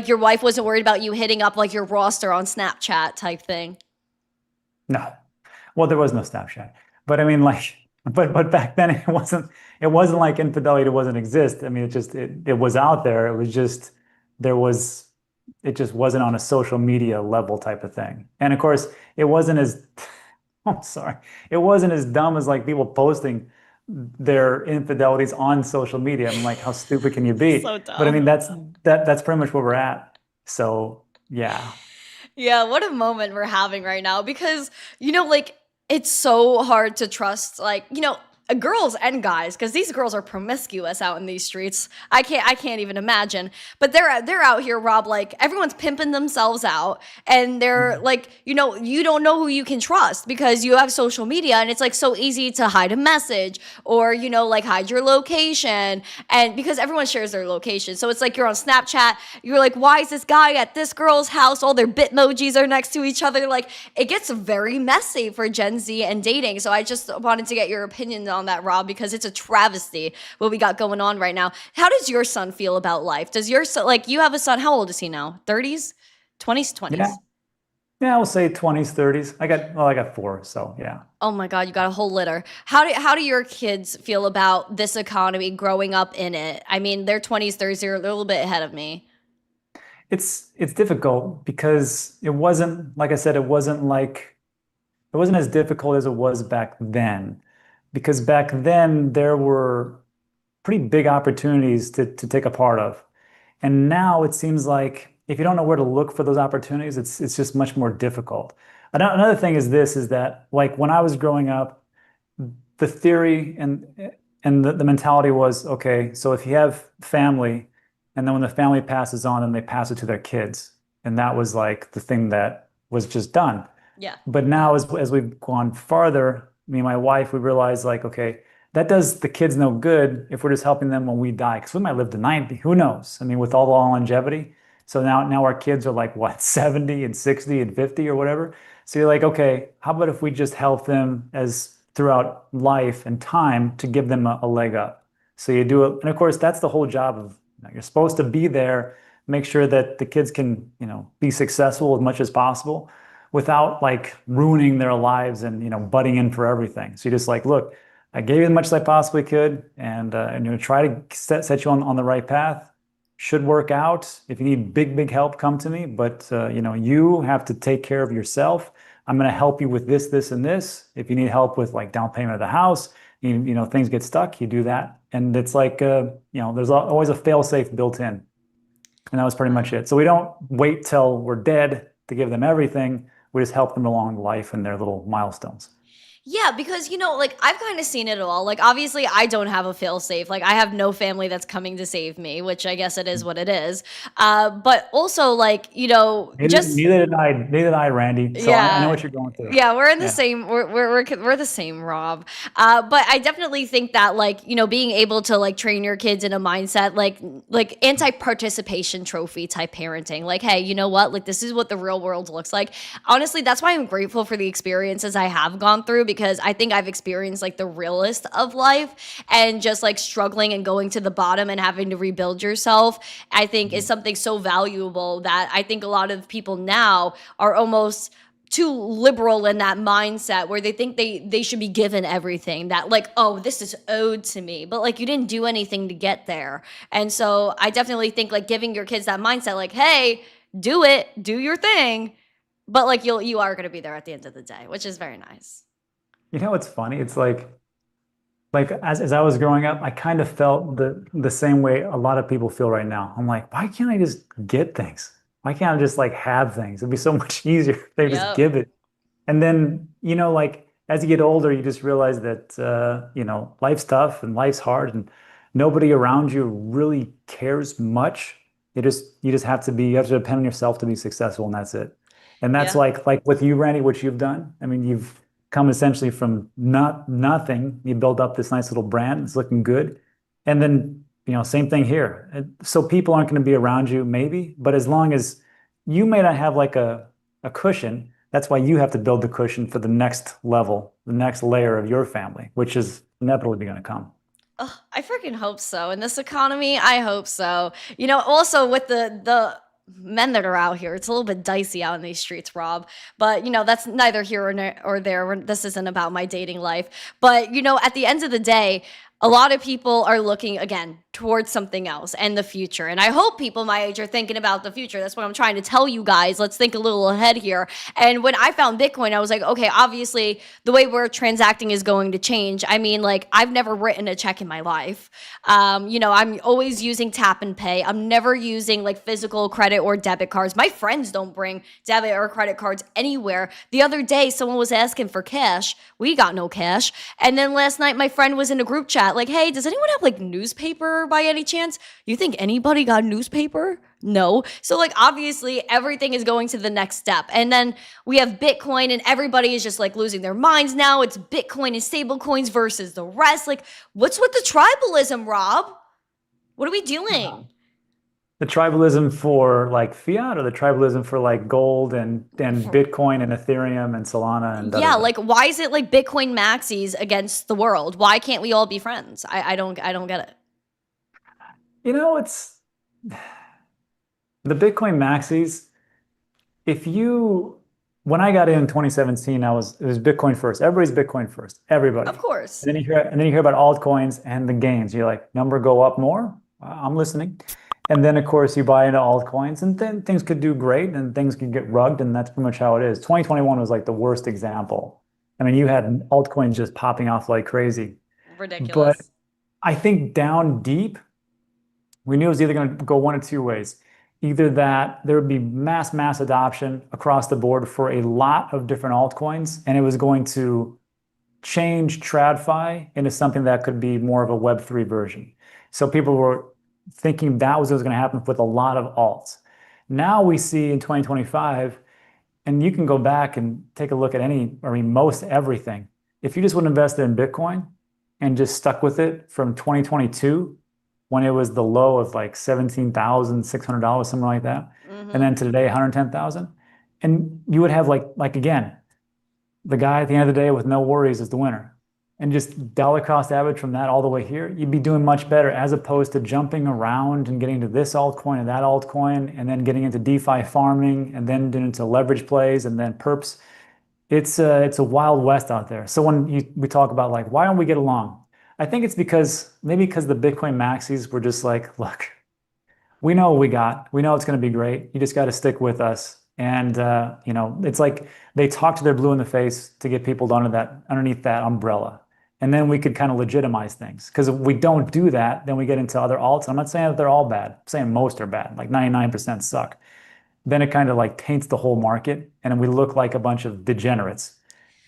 your wife wasn't worried about you hitting up like your roster on Snapchat type thing. no. Well, there was no Snapchat, but I mean, like, but back then it wasn't like infidelity wasn't exist. I mean, it was out there. It was just there was it just wasn't on a social media level type of thing. And of course, it wasn't as I'm sorry, it wasn't as dumb as like people posting their infidelities on social media. I'm like, how stupid can you be? So But I dumb. mean, that's pretty much where we're at. So yeah. Yeah, what a moment we're having right now because, like, it's so hard to trust, like, girls and guys, because these girls are promiscuous out in these streets. I can't even imagine. But they're out here, Rob, like everyone's pimping themselves out, and they're like, you don't know who you can trust because you have social media, and it's like so easy to hide a message or like hide your location, and because everyone shares their location, so it's like you're on Snapchat, you're like, why is this guy at this girl's house? All their bitmojis are next to each other. Like it gets very messy for Gen Z and dating. So I just wanted to get your opinion on that, Rob, because it's a travesty what we got going on right now. How does your son feel about life? Does your son, like, you have a son, how old is he now? 30s? 20s? Yeah. 20s? Yeah, I will say 20s, 30s. I got four, so yeah. Oh my God, you got a whole litter. How do your kids feel about this economy growing up in it? I mean, they're 20s, 30s, they're a little bit ahead of me. It's difficult because it wasn't, like I said, it wasn't as difficult as it was back then. Because back then there were pretty big opportunities to take a part of. And now it seems like if you don't know where to look for those opportunities, it's just much more difficult. Another thing is this is that like when I was growing up, the theory and the mentality was, okay, so if you have family, and then when the family passes on, then they pass it to their kids. And that was like the thing that was just done. Yeah. But now as we've gone farther, me and my wife, we realized like, okay, that does the kids no good if we're just helping them when we die, because we might live to 90. Who knows? I mean, with all the longevity. So now our kids are like what, 70 and 60 and 50 or whatever. So you're like, okay, how about if we just help them as throughout life and time to give them a leg up? So you do it, and of course, that's the whole job of, you're supposed to be there, make sure that the kids can, be successful as much as possible without like ruining their lives and, butting in for everything. So you just like, look, I gave you as much as I possibly could, and try to set you on the right path. Should work out. If you need big help, come to me. But you have to take care of yourself. I'm going to help you with this, this, and this. If you need help with like down payment of the house, things get stuck, you do that. And it's like there's always a fail safe built in, and that was pretty much it. So we don't wait till we're dead to give them everything. We just help them along life and their little milestones. Yeah, because like I've kind of seen it all. Like obviously I don't have a fail safe. Like I have no family that's coming to save me, which I guess it is what it is. But also like, Neither, just neither did I. Neither did I, Randy. So I know yeah. what you're going through. Yeah, we're in the Yeah. same we're the same, Rob. But I definitely think that like, being able to like train your kids in a mindset like anti-participation trophy type parenting. Like, hey, you know what? Like this is what the real world looks like. Honestly, that's why I'm grateful for the experiences I have gone through because I think I've experienced like the realest of life and just like struggling and going to the bottom and having to rebuild yourself. I think is something so valuable that I think a lot of people now are almost too liberal in that mindset where they think they should be given everything that like, oh, this is owed to me, but like you didn't do anything to get there. And so I definitely think like giving your kids that mindset like, hey, do it, do your thing, but like you are going to be there at the end of the day, which is very nice. You know what's funny? It's like as I was growing up, I kind of felt the same way a lot of people feel right now. I'm like, why can't I just get things? Why can't I just like have things? It'd be so much easier if they just Yep. give it. And then, like as you get older, you just realize that life's tough and life's hard and nobody around you really cares much. You just you have to depend on yourself to be successful, and that's it. And that's Yeah. like with you, Randy, what you've done. I mean, you've come essentially from nothing. You build up this nice little brand. It's looking good. And then, same thing here. So people aren't going to be around you, maybe, but as long as you may not have like a cushion, that's why you have to build the cushion for the next level, the next layer of your family, which is inevitably going to come. Oh, I freaking hope so. In this economy, I hope so. Also with the men that are out here, it's a little bit dicey out in these streets, Rob. But that's neither here or there. This isn't about my dating life. But at the end of the day, a lot of people are looking again towards something else and the future. And I hope people my age are thinking about the future. That's what I'm trying to tell you guys. Let's think a little ahead here. And when I found Bitcoin, I was like, okay, obviously the way we're transacting is going to change. I mean, like I've never written a check in my life. I'm always using tap and pay. I'm never using like physical credit or debit cards. My friends don't bring debit or credit cards anywhere. The other day, someone was asking for cash. We got no cash. And then last night, my friend was in a group chat like, hey, does anyone have like newspaper by any chance? You think anybody got newspaper? No. So like obviously everything is going to the next step. And then we have Bitcoin and everybody is just like losing their minds now. It's Bitcoin and stable coins versus the rest. Like what's with the tribalism, Rob? What are we doing? The tribalism for like fiat or the tribalism for like gold and For, Bitcoin and Ethereum and Solana and da da yeah, da. like why is it like Bitcoin maxis against the world? Why can't we all be friends? I don't get it. It's the Bitcoin maxis. If you, when I got in 2017, it was Bitcoin first. Everybody's Bitcoin first. Of Everybody. course. And then you hear about altcoins and the gains. You're like, number go up more? I'm listening. And then of course you buy into altcoins and then things could do great and things could get rugged and that's pretty much how it is. 2021 was like the worst example. I mean, you had altcoins just popping off like crazy. But Ridiculous. I think down deep, we knew it was either going to go one of two ways. Either that there would be mass adoption across the board for a lot of different altcoins, and it was going to change TradFi into something that could be more of a Web3 version. So people were thinking that was what was going to happen with a lot of alts. Now we see in 2025, and you can go back and take a look at most everything. If you just would invest in Bitcoin and just stuck with it from 2022, when it was the low of like $17,600, something like that, and Mm-hmm. then to today, 110,000, and you would have like again, the guy at the end of the day with no worries is the winner. And just dollar cost average from that all the way here, you'd be doing much better as opposed to jumping around and getting to this altcoin and that altcoin, and then getting into DeFi farming, and then into leverage plays, and then perps. It's a wild west out there. So when we talk about like why don't we get along, I think it's because the Bitcoin maxis were just like, look, we know what we got. We know it's going to be great. You just got to stick with us. And it's like they talk to their blue in the face to get people underneath that umbrella. And then we could kind of legitimize things. Because if we don't do that, then we get into other alts. I'm not saying that they're all bad. I'm saying most are bad. Like 99% suck. Then it kind of like taints the whole market, and we look like a bunch of degenerates.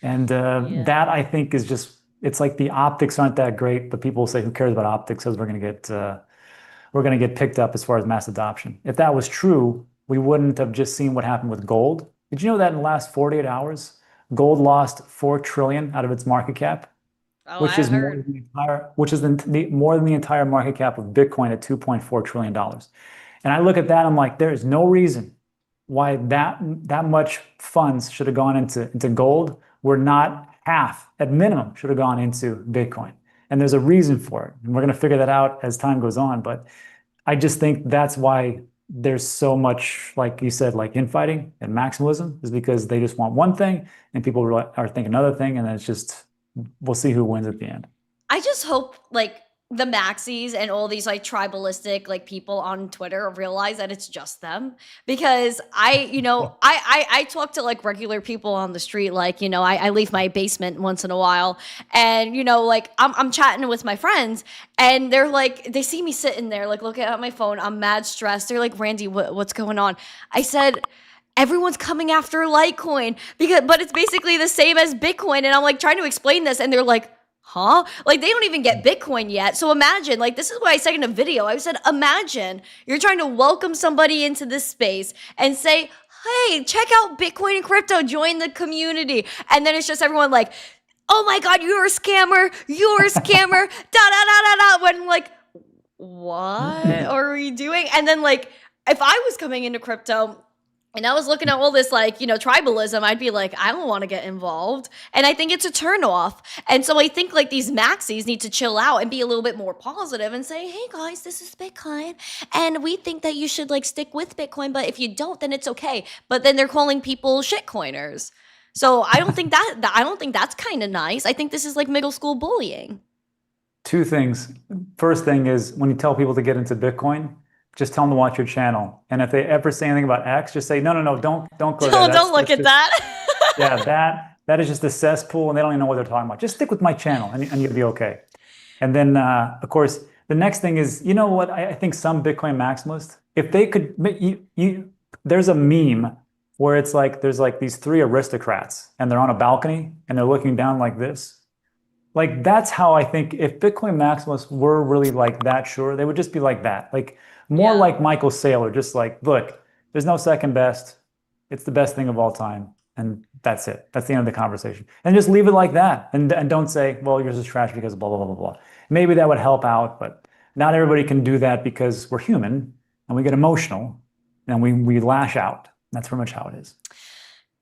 And that I think is just, it's like the optics aren't that great, but people say, who cares about optics? Because we're going to get picked up as far as mass adoption. If that was true, we wouldn't have just seen what happened with gold. Did you know that in the last 48 hours, gold lost 4 trillion out of its market cap, Oh, which I is more heard. than the entire, which is more than the entire market cap of Bitcoin at $2.4 trillion dollars. And I look at that, I'm like, there is no reason why that much funds should have gone into gold, where not half at minimum should have gone into Bitcoin. And there's a reason for it. And we're going to figure that out as time goes on. But I just think that's why there's so much, like you said, like infighting and maximalism, is because they just want one thing and people are thinking another thing. And then it's just, we'll see who wins at the end. I just hope like the maxis and all these like tribalistic like people on Twitter realize that it's just them, because I talk to like regular people on the street, like I leave my basement once in a while, and like I'm chatting with my friends, and they're like, they see me sitting there like looking at my phone, I'm mad stressed, they're like, Randy, what's going on? I said, everyone's coming after Litecoin, but it's basically the same as Bitcoin, and I'm like trying to explain this, and they're like, huh? Like they don't even get Bitcoin yet. So imagine, like this is what I said in a video. I said, imagine you're trying to welcome somebody into this space and say, hey, check out Bitcoin and crypto, join the community. And then it's just everyone like, oh my God, you're a scammer, you're a scammer, da da da da da. When like, what are we doing? And then like, if I was coming into crypto and I was looking at all this like, tribalism, I'd be like, I don't want to get involved. And I think it's a turnoff. And so I think like these maxis need to chill out and be a little bit more positive and say, hey guys, this is Bitcoin. And we think that you should like stick with Bitcoin. But if you don't, then it's okay. But then they're calling people shitcoiners. So I don't think I don't think that's kind of nice. I think this is like middle school bullying. Two things. First thing is, when you tell people to get into Bitcoin, just tell them to watch your channel. And if they ever say anything about X, just say, no, no, no, don't go there. Don't look at that. Yeah, that is just a cesspool, and they don't even know what they're talking about. Just stick with my channel, and you'll be okay. And then, of course, the next thing is, you know what? I think some Bitcoin maximalists, if they could, there's a meme where it's like there's like these 3 aristocrats, and they're on a balcony, and they're looking down like this. Like that's how I think if Bitcoin maximalists were really like that, sure, they would just be like that. Like more like Michael Saylor, just like, look, there's no second best. It's the best thing of all time. And that's it. That's the end of the conversation. And just leave it like that. And don't say, well, yours is trash because blah, blah, blah, blah, blah. Maybe that would help out, but not everybody can do that, because we're human and we get emotional and we lash out. That's pretty much how it is.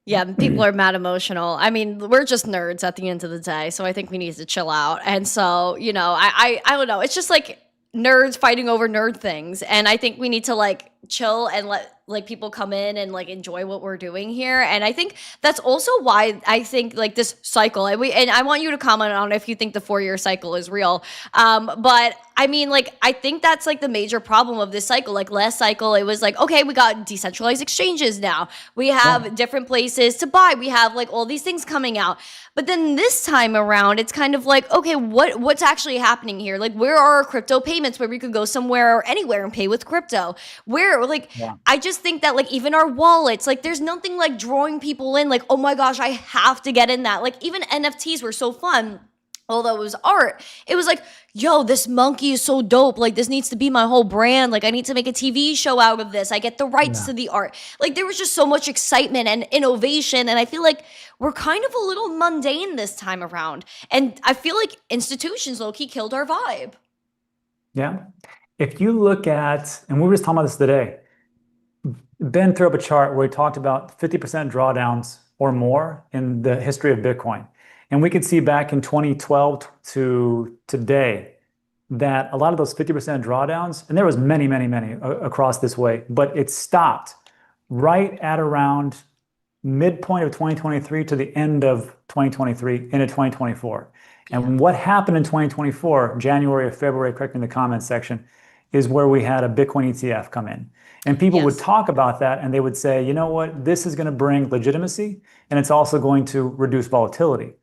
Yeah, people are mad emotional. I mean, we're just nerds at the end of the day, so I think we need to chill out. And so, I don't know. It's just like nerds fighting over nerd things, and I think we need to like chill and let like people come in and like enjoy what we're doing here. And I think that's also why I think like this cycle, and I want you to comment on if you think the 4-year cycle is real. But I mean, like, I think that's like the major problem of this cycle. Like last cycle, it was like, okay, we got decentralized exchanges now. We have different places to buy. We have like all these things coming out. But then this time around, it's kind of like, okay, what's actually happening here? Like, where are our crypto payments where we could go somewhere or anywhere and pay with crypto? Where, like, I just think that, like, even our wallets, like, there's nothing like drawing people in, like, oh my gosh, I have to get in that. Like, even NFTs were so fun. Although it was art, it was like, yo, this monkey is so dope. Like, this needs to be my whole brand. Like, I need to make a TV show out of this. I get the rights to the art. Like, there was just so much excitement and innovation. And I feel like we're kind of a little mundane this time around. And I feel like institutions low-key killed our vibe. Yeah. If you look at, and we were just talking about this today, Ben threw up a chart where he talked about 50% drawdowns or more in the history of Bitcoin. And we could see back in 2012 to today that a lot of those 50% drawdowns, and there was many, many, many across this way, but it stopped right at around midpoint of 2023 to the end of 2023 into 2024. And what happened in 2024, January or February, correct me in the comments section, is where we had a Bitcoin ETF come in. And people would talk about that, and they would say, you know what, this is going to bring legitimacy, and it's also going to reduce volatility.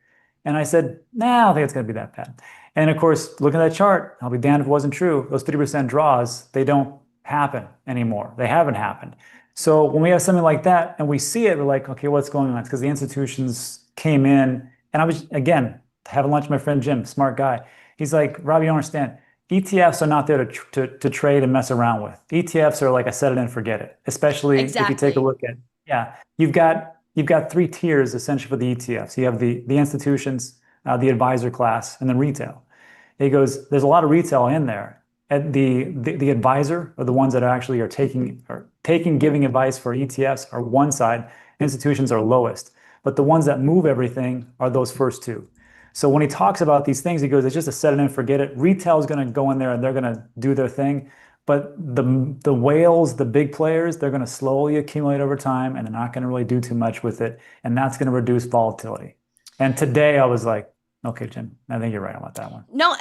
And I said, nah, I don't think it's going to be that bad. And of course, looking at that chart, I'll be damned if it wasn't true. Those 50% draws, they don't happen anymore. They haven't happened. So when we have something like that and we see it, we're like, okay, what's going on? It's because the institutions came in, and I was, again, having lunch with my friend Jim, smart guy. He's like, Rob, you don't understand. ETFs are not there to trade and mess around with. ETFs are like a set it and forget it, especially if you take a Exactly. look at, yeah, you've got three tiers essentially for the ETFs. You have the institutions, the advisor class, and then retail. He goes, there's a lot of retail in there. And the advisor, or the ones that actually are taking giving advice for ETFs, are one side. Institutions are lowest, but the ones that move everything are those first two. So when he talks about these things, he goes, it's just a set it and forget it. Retail is going to go in there and they're going to do their thing. But the whales, the big players, they're going to slowly accumulate over time and they're not going to really do too much with it. And that's going to reduce volatility. And today I was like, okay, Jim, I think you're right about that one. No,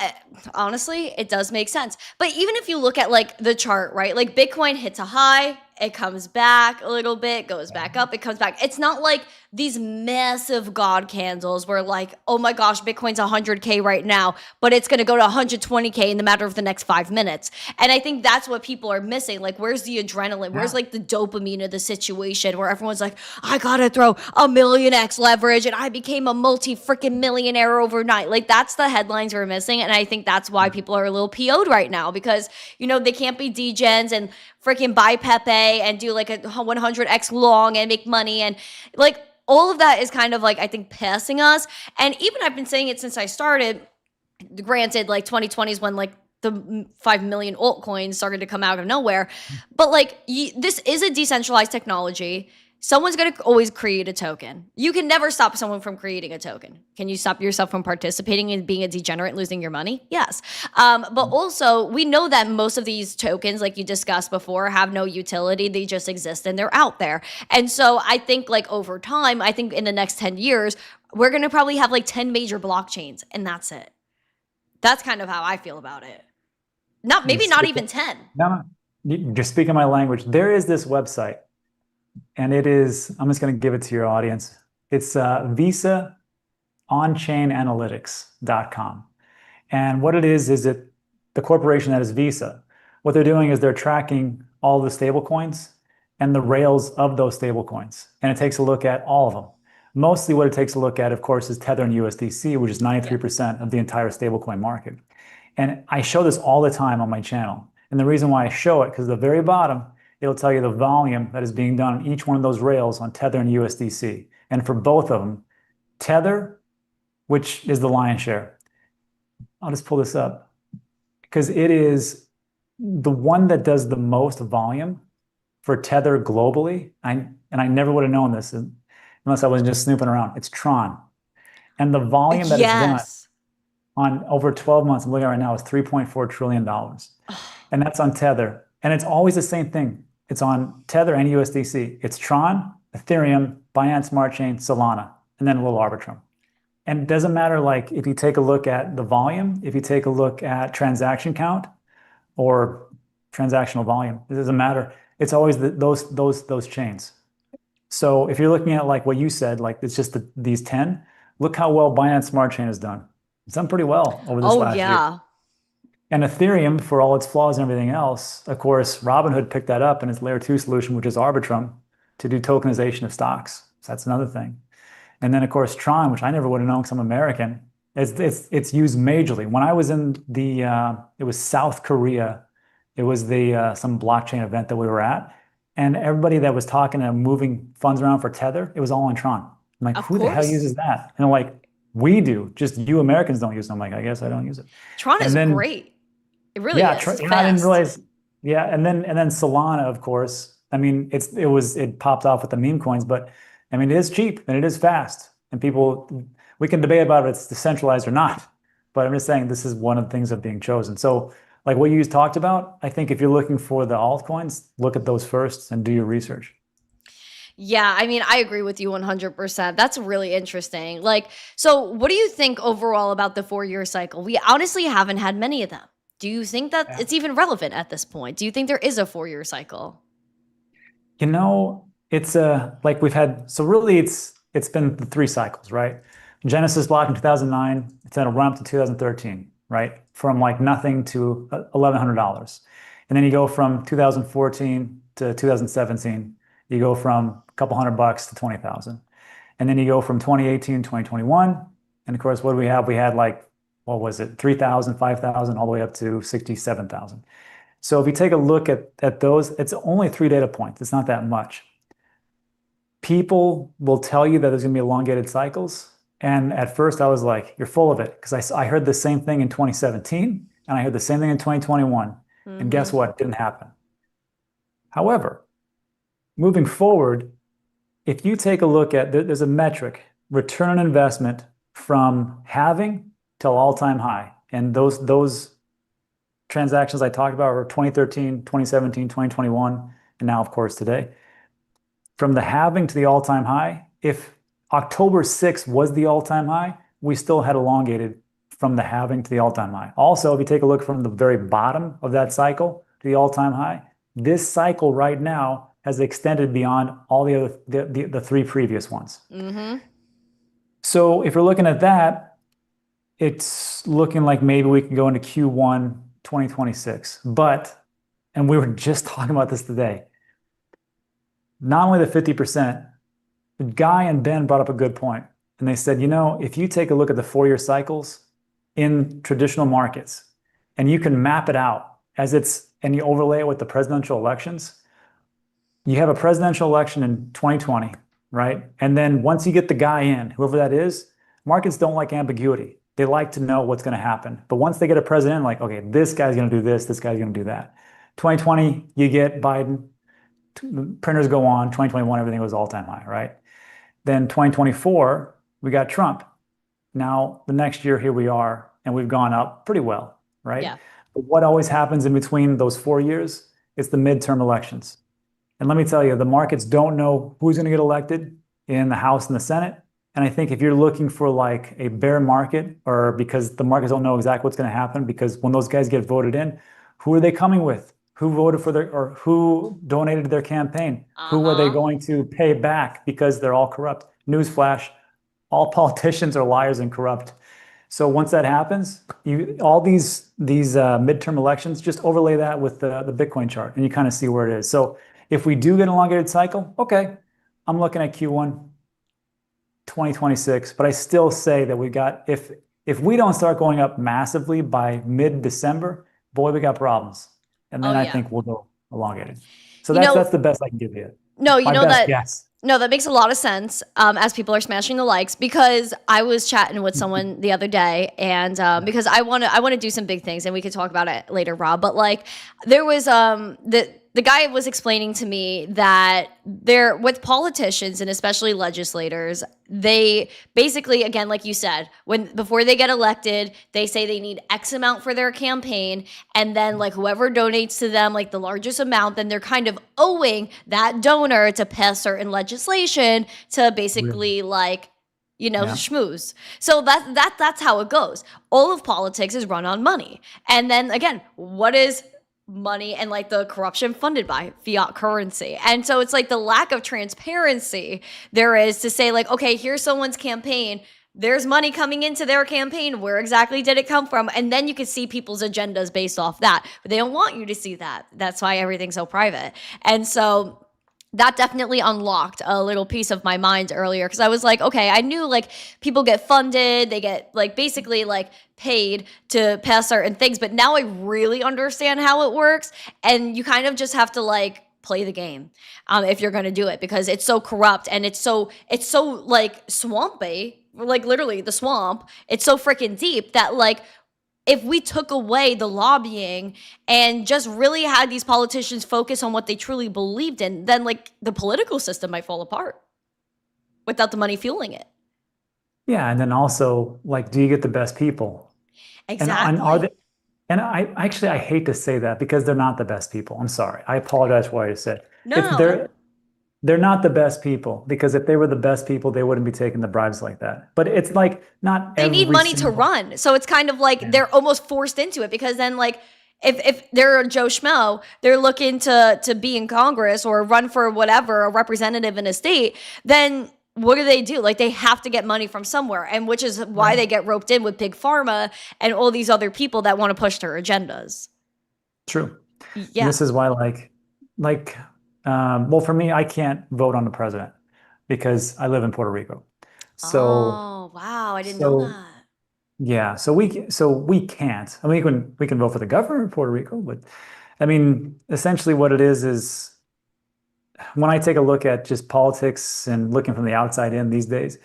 honestly, it does make sense. But even if you look at like the chart, right? Like Bitcoin hits a high, it comes back a little bit, goes back up, it comes back. It's not like these massive God candles where like, oh my gosh, Bitcoin's 100K right now, but it's going to go to 120K in the matter of the next 5 minutes. And I think that's what people are missing. Like, where's the adrenaline? Where's like the dopamine of the situation where everyone's like, I got to throw a million X leverage and I became a multi-freaking millionaire overnight. Like, that's the headlines we're missing. And I think that's why people are a little PO'd right now because, you know, they can't be degens and freaking buy Pepe and do like a 100X long and make money. And like all of that is kind of like, I think, passing us. And even I've been saying it since I started. Granted, like 2020 is when like the 5 million altcoins started to come out of nowhere. But like this is a decentralized technology. Someone's going to always create a token. You can never stop someone from creating a token. Can you stop yourself from participating in being a degenerate and losing your money? Yes. But also, we know that most of these tokens, like you discussed before, have no utility. They just exist and they're out there. And so I think like over time, I think in the next 10 years, we're going to probably have like 10 major blockchains and that's it. That's kind of how I feel about it. Maybe not even 10. No, you're speaking my language. There is this website. And it is, I'm just going to give it to your audience. It's visaonchainanalytics.com. And what it is it the corporation that is Visa, what they're doing is they're tracking all the stable coins and the rails of those stable coins. And it takes a look at all of them. Mostly what it takes a look at, of course, is Tether and USDC, which is 93% of the entire stablecoin market. And I show this all the time on my channel. And the reason why I show it, because at the very bottom, it'll tell you the volume that is being done on each one of those rails on Tether and USDC. And for both of them, Tether, which is the lion's share. I'll just pull this up because it is the one that does the most volume for Tether globally. And I never would have known this unless I was just snooping around. It's Tron. And the volume that it's done on over 12 months, I'm looking at right now, is $3.4 trillion. And that's on Tether. And it's always the same thing. It's on Tether and USDC. It's Tron, Ethereum, Binance Smart Chain, Solana, and then a little Arbitrum. And it doesn't matter, like, if you take a look at the volume, if you take a look at transaction count or transactional volume, it doesn't matter. It's always those chains. So if you're looking at like what you said, like it's just these 10, look how well Binance Smart Chain has done. It's done pretty well over this last year. And Ethereum, for all its flaws and everything else, of course, Robinhood picked that up in its layer 2 solution, which is Arbitrum, to do tokenization of stocks. So that's another thing. And then, of course, Tron, which I never would have known because I'm American, it's used majorly. When I was in it was South Korea, it was some blockchain event that we were at, and everybody that was talking and moving funds around for Tether, it was all on Tron. I'm like, who the hell uses that? And I'm like, we do. Just you Americans don't use it. I'm like, I guess I don't use it. Tron is great. It really is. I didn't realize. Yeah, and then Solana, of course. I mean, it popped off with the meme coins, but I mean, it is cheap and it is fast. And we can debate about if it's decentralized or not. But I'm just saying this is one of the things of being chosen. So, like what you talked about, I think if you're looking for the altcoins, look at those first and do your research. Yeah, I mean, I agree with you 100%. That's really interesting. Like, so what do you think overall about the 4-year cycle? We honestly haven't had many of them. Do you think that it's even relevant at this point? Do you think there is a 4-year cycle? You know, it's like we've had, so really it's been the 3 cycles, right? Genesis block in 2009, it's then a run up to 2013, right? From like nothing to $1,100. And then you go from 2014 to 2017, you go from a couple $100 to 20,000. And then you go from 2018 to 2021. And of course, what do we have? We had like, what was it? 3,000, 5,000, all the way up to 67,000. So if you take a look at those, it's only 3 data points. It's not that much. People will tell you that there's going to be elongated cycles. And at first I was like, you're full of it. Because I heard the same thing in 2017 and I heard the same thing in 2021. And guess what? It didn't happen. However, moving forward, if you take a look at, there's a metric, return on investment from halving till all-time high. And those transactions I talked about were 2013, 2017, 2021, and now, of course, today. From the halving to the all-time high, if October 6th was the all-time high, we still had elongated from the halving to the all-time high. Also, if you take a look from the very bottom of that cycle to the all-time high, this cycle right now has extended beyond all the other the 3 previous ones. So if we're looking at that, it's looking like maybe we can go into Q1 2026. But, and we were just talking about this today, not only the 50%, Guy and Ben brought up a good point. And they said, you know, if you take a look at the 4-year cycles in traditional markets, and you can map it out as it's, and you overlay it with the presidential elections, you have a presidential election in 2020, right? And then once you get the guy in, whoever that is, markets don't like ambiguity. They like to know what's going to happen. But once they get a president, like, okay, this guy's going to do this guy's going to do that. 2020, you get Biden, printers go on. 2021, everything was all-time high, right? Then 2024, we got Trump. Now, the next year, here we are, and we've gone up pretty well, right? Yeah. But what always happens in between those 4 years is the midterm elections. And let me tell you, the markets don't know who's going to get elected in the House and the Senate. And I think if you're looking for like a bear market, or because the markets don't know exactly what's going to happen, because when those guys get voted in, who are they coming with? Who voted for their, or who donated to their campaign? Who are they going to pay back because they're all corrupt? Newsflash, all politicians are liars and corrupt. So once that happens, all these midterm elections, just overlay that with the Bitcoin chart and you kind of see where it is. So if we do get an elongated cycle, okay, I'm looking at Q1 2026, but I still say that we got, if we don't start going up massively by mid-December, boy, we got problems. And then I think we'll go elongated. So that's the best I can give you. No, you know that. Guess. No, that makes a lot of sense as people are smashing the likes, because I was chatting with someone the other day, and because I want to do some big things, and we could talk about it later, Rob. But like, there was the guy was explaining to me that with politicians and especially legislators, they basically, again, like you said, before they get elected, they say they need X amount for their campaign, and then like whoever donates to them like the largest amount, then they're kind of owing that donor to pass certain legislation to basically like, you know, schmooze. So that's how it goes. All of politics is run on money. And then again, what is money and like the corruption funded by? Fiat currency. And so it's like the lack of transparency there is to say like, okay, here's someone's campaign, there's money coming into their campaign, where exactly did it come from? And then you can see people's agendas based off that, but they don't want you to see that. That's why everything's so private. And so that definitely unlocked a little piece of my mind earlier, because I was like, okay, I knew like people get funded, they get like basically like paid to pass certain things, but now I really understand how it works, and you kind of just have to like play the game if you're going to do it, because it's so corrupt and it's so like swampy, like literally the swamp. It's so freaking deep that like, if we took away the lobbying and just really had these politicians focus on what they truly believed in, then like the political system might fall apart without the money fueling it. Yeah, and then also like, do you get the best people? Exactly. And I hate to say that, because they're not the best people. I'm sorry. I apologize for what I said. No. They're not the best people, because if they were the best people, they wouldn't be taking the bribes like that. But it's like not they need money to run. So it's kind of like they're almost forced into it, because then like if they're a Joe Schmo, they're looking to be in Congress or run for whatever, a representative in a state, then what do? Like they have to get money from somewhere, and which is why they get roped in with Big Pharma and all these other people that want to push their agendas. True. Yeah. And this is why well, for me, I can't vote on the president. because I live in Puerto Rico. So, Oh, wow. I didn't know so that. yeah, so we can't. I mean, we can vote for the governor of Puerto Rico, but I mean, essentially what it is when I take a look at just politics and looking from the outside in these days,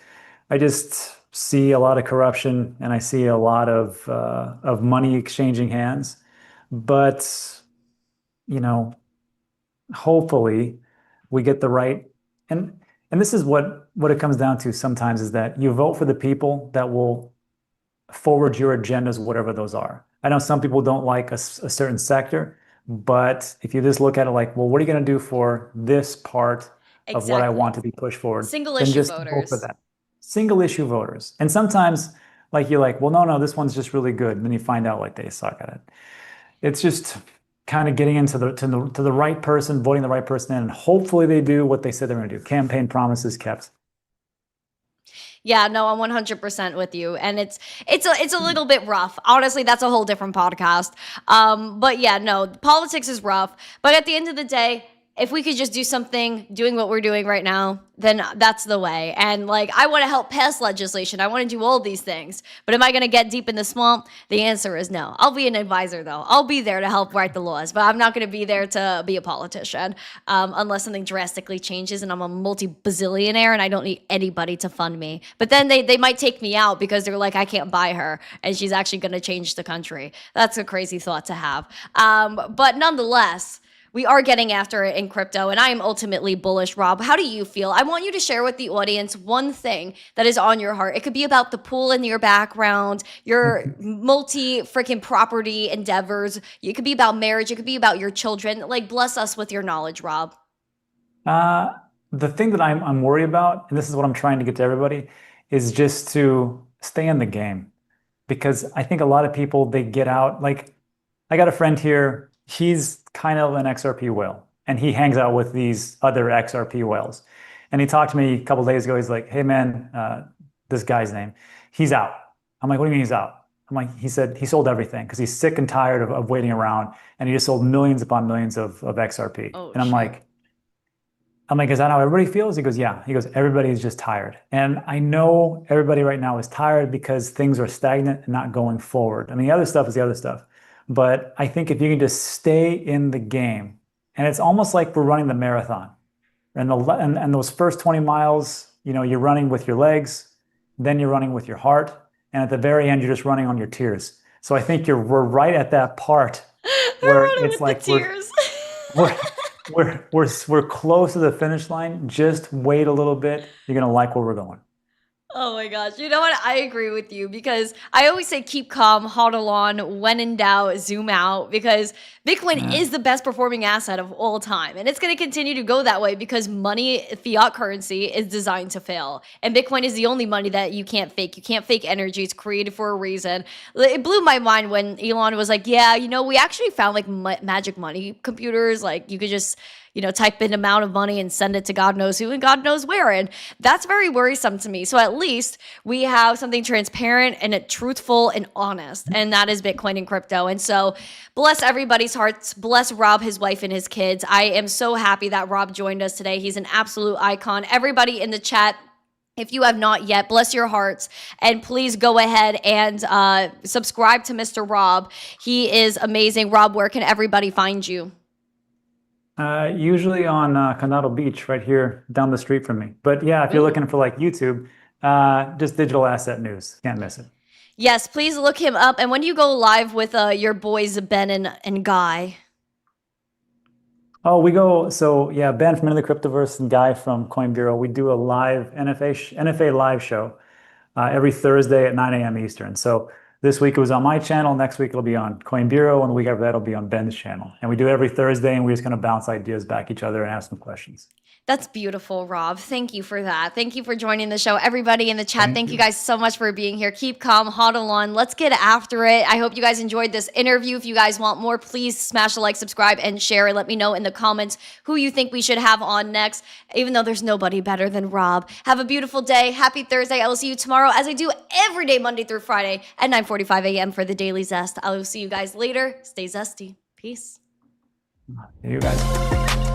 I just see a lot of corruption and I see a lot of money exchanging hands. But, you know, hopefully we get the right and this is what it comes down to sometimes is that you vote for the people that will forward your agendas, whatever those are. I know some people don't like a certain sector, but if you just look at it like, well, what are you going to do for this part of what I want Exactly. to be pushed forward? Single Then issue just vote for voters. that. Single issue voters. And sometimes like you're like, well, no, this one's just really good. And then you find out like they suck at it. It's just kind of getting into the right person, voting the right person in, and hopefully they do what they said they're going to do. Campaign promises kept. Yeah, no, I'm 100% with you, and it's a little bit rough. Honestly, that's a whole different podcast. But yeah, no, politics is rough. But at the end of the day, if we could just do something, doing what we're doing right now, then that's the way. And like, I want to help pass legislation. I want to do all these things. But am I going to get deep in the swamp? The answer is no. I'll be an advisor though. I'll be there to help write the laws, but I'm not going to be there to be a politician unless something drastically changes and I'm a multi-bazillionaire and I don't need anybody to fund me. But then they might take me out because they're like, I can't buy her and she's actually going to change the country. That's a crazy thought to have. But nonetheless, we are getting after it in crypto, and I am ultimately bullish. Rob, how do you feel? I want you to share with the audience one thing that is on your heart. It could be about the pool in your background, your multi freaking property endeavors. It could be about marriage. It could be about your children. Like, bless us with your knowledge, Rob. Uh, the thing that I'm worried about, and this is what I'm trying to get to everybody, is just to stay in the game. Because I think a lot of people, they get out. Like, I got a friend here, he's kind of an XRP whale, and he hangs out with these other XRP whales. And he talked to me a couple of days ago. He's like, hey, man, this guy's name, he's out. I'm like, what do you mean he's out? I'm like, he said he sold everything because he's sick and tired of waiting around, and he just sold millions upon millions of XRP. Oh, And shit. I'm like, is that how everybody feels? He goes, yeah. He goes, everybody's just tired. And I know everybody right now is tired because things are stagnant and not going forward. I mean, the other stuff is the other stuff. But I think if you can just stay in the game, and it's almost like we're running the marathon. And those first 20 miles, you're running with your legs, then you're running with your heart. And at the very end, you're just running on your tears. So I think we're right at that part We're where running it's with the like tears. we're we're close to the finish line. Just wait a little bit. You're gonna like where we're going. Oh my gosh. You know what? I agree with you because I always say keep calm, hodl on, when in doubt, zoom out because Bitcoin Yeah. is the best performing asset of all time. And it's going to continue to go that way because money, fiat currency, is designed to fail. And Bitcoin is the only money that you can't fake. You can't fake energy. It's created for a reason. It blew my mind when Elon was like, yeah, we actually found like magic money computers. Like you could just type in amount of money and send it to God knows who and God knows where. And that's very worrisome to me. So at least we have something transparent and truthful and honest. And that is Bitcoin and crypto. And so bless everybody's hearts. Bless Rob, his wife, and his kids. I am so happy that Rob joined us today. He's an absolute icon. Everybody in the chat, if you have not yet, bless your hearts and please go ahead and subscribe to Mr. Rob. He is amazing. Rob, where can everybody find you? Usually on Coronado Beach, right here down the street from me. But yeah, if you're looking for like YouTube, just digital asset news. Can't miss it. Yes, please look him up. And when do you go live with your boys, Ben and Guy? Oh, we go. So yeah, Ben from Into the Cryptoverse and Guy from Coin Bureau. We do a live NFA live show every Thursday at 9 a.m. Eastern. So this week it was on my channel. Next week it'll be on Coin Bureau, and the week after that it'll be on Ben's channel. And we do it every Thursday, and we just kind of bounce ideas back each other and ask some questions. That's beautiful, Rob. Thank you for that. Thank you for joining the show. Everybody in the chat, thank you guys so much for being here. Keep calm, hodl on. Let's get after it. I hope you guys enjoyed this interview. If you guys want more, please smash a like, subscribe, and share. And let me know in the comments who you think we should have on next, even though there's nobody better than Rob. Have a beautiful day. Happy Thursday. I will see you tomorrow, as I do every day, Monday through Friday at 9:45 a.m. for the Daily Zest. I will see you guys later. Stay zesty. Peace. You guys.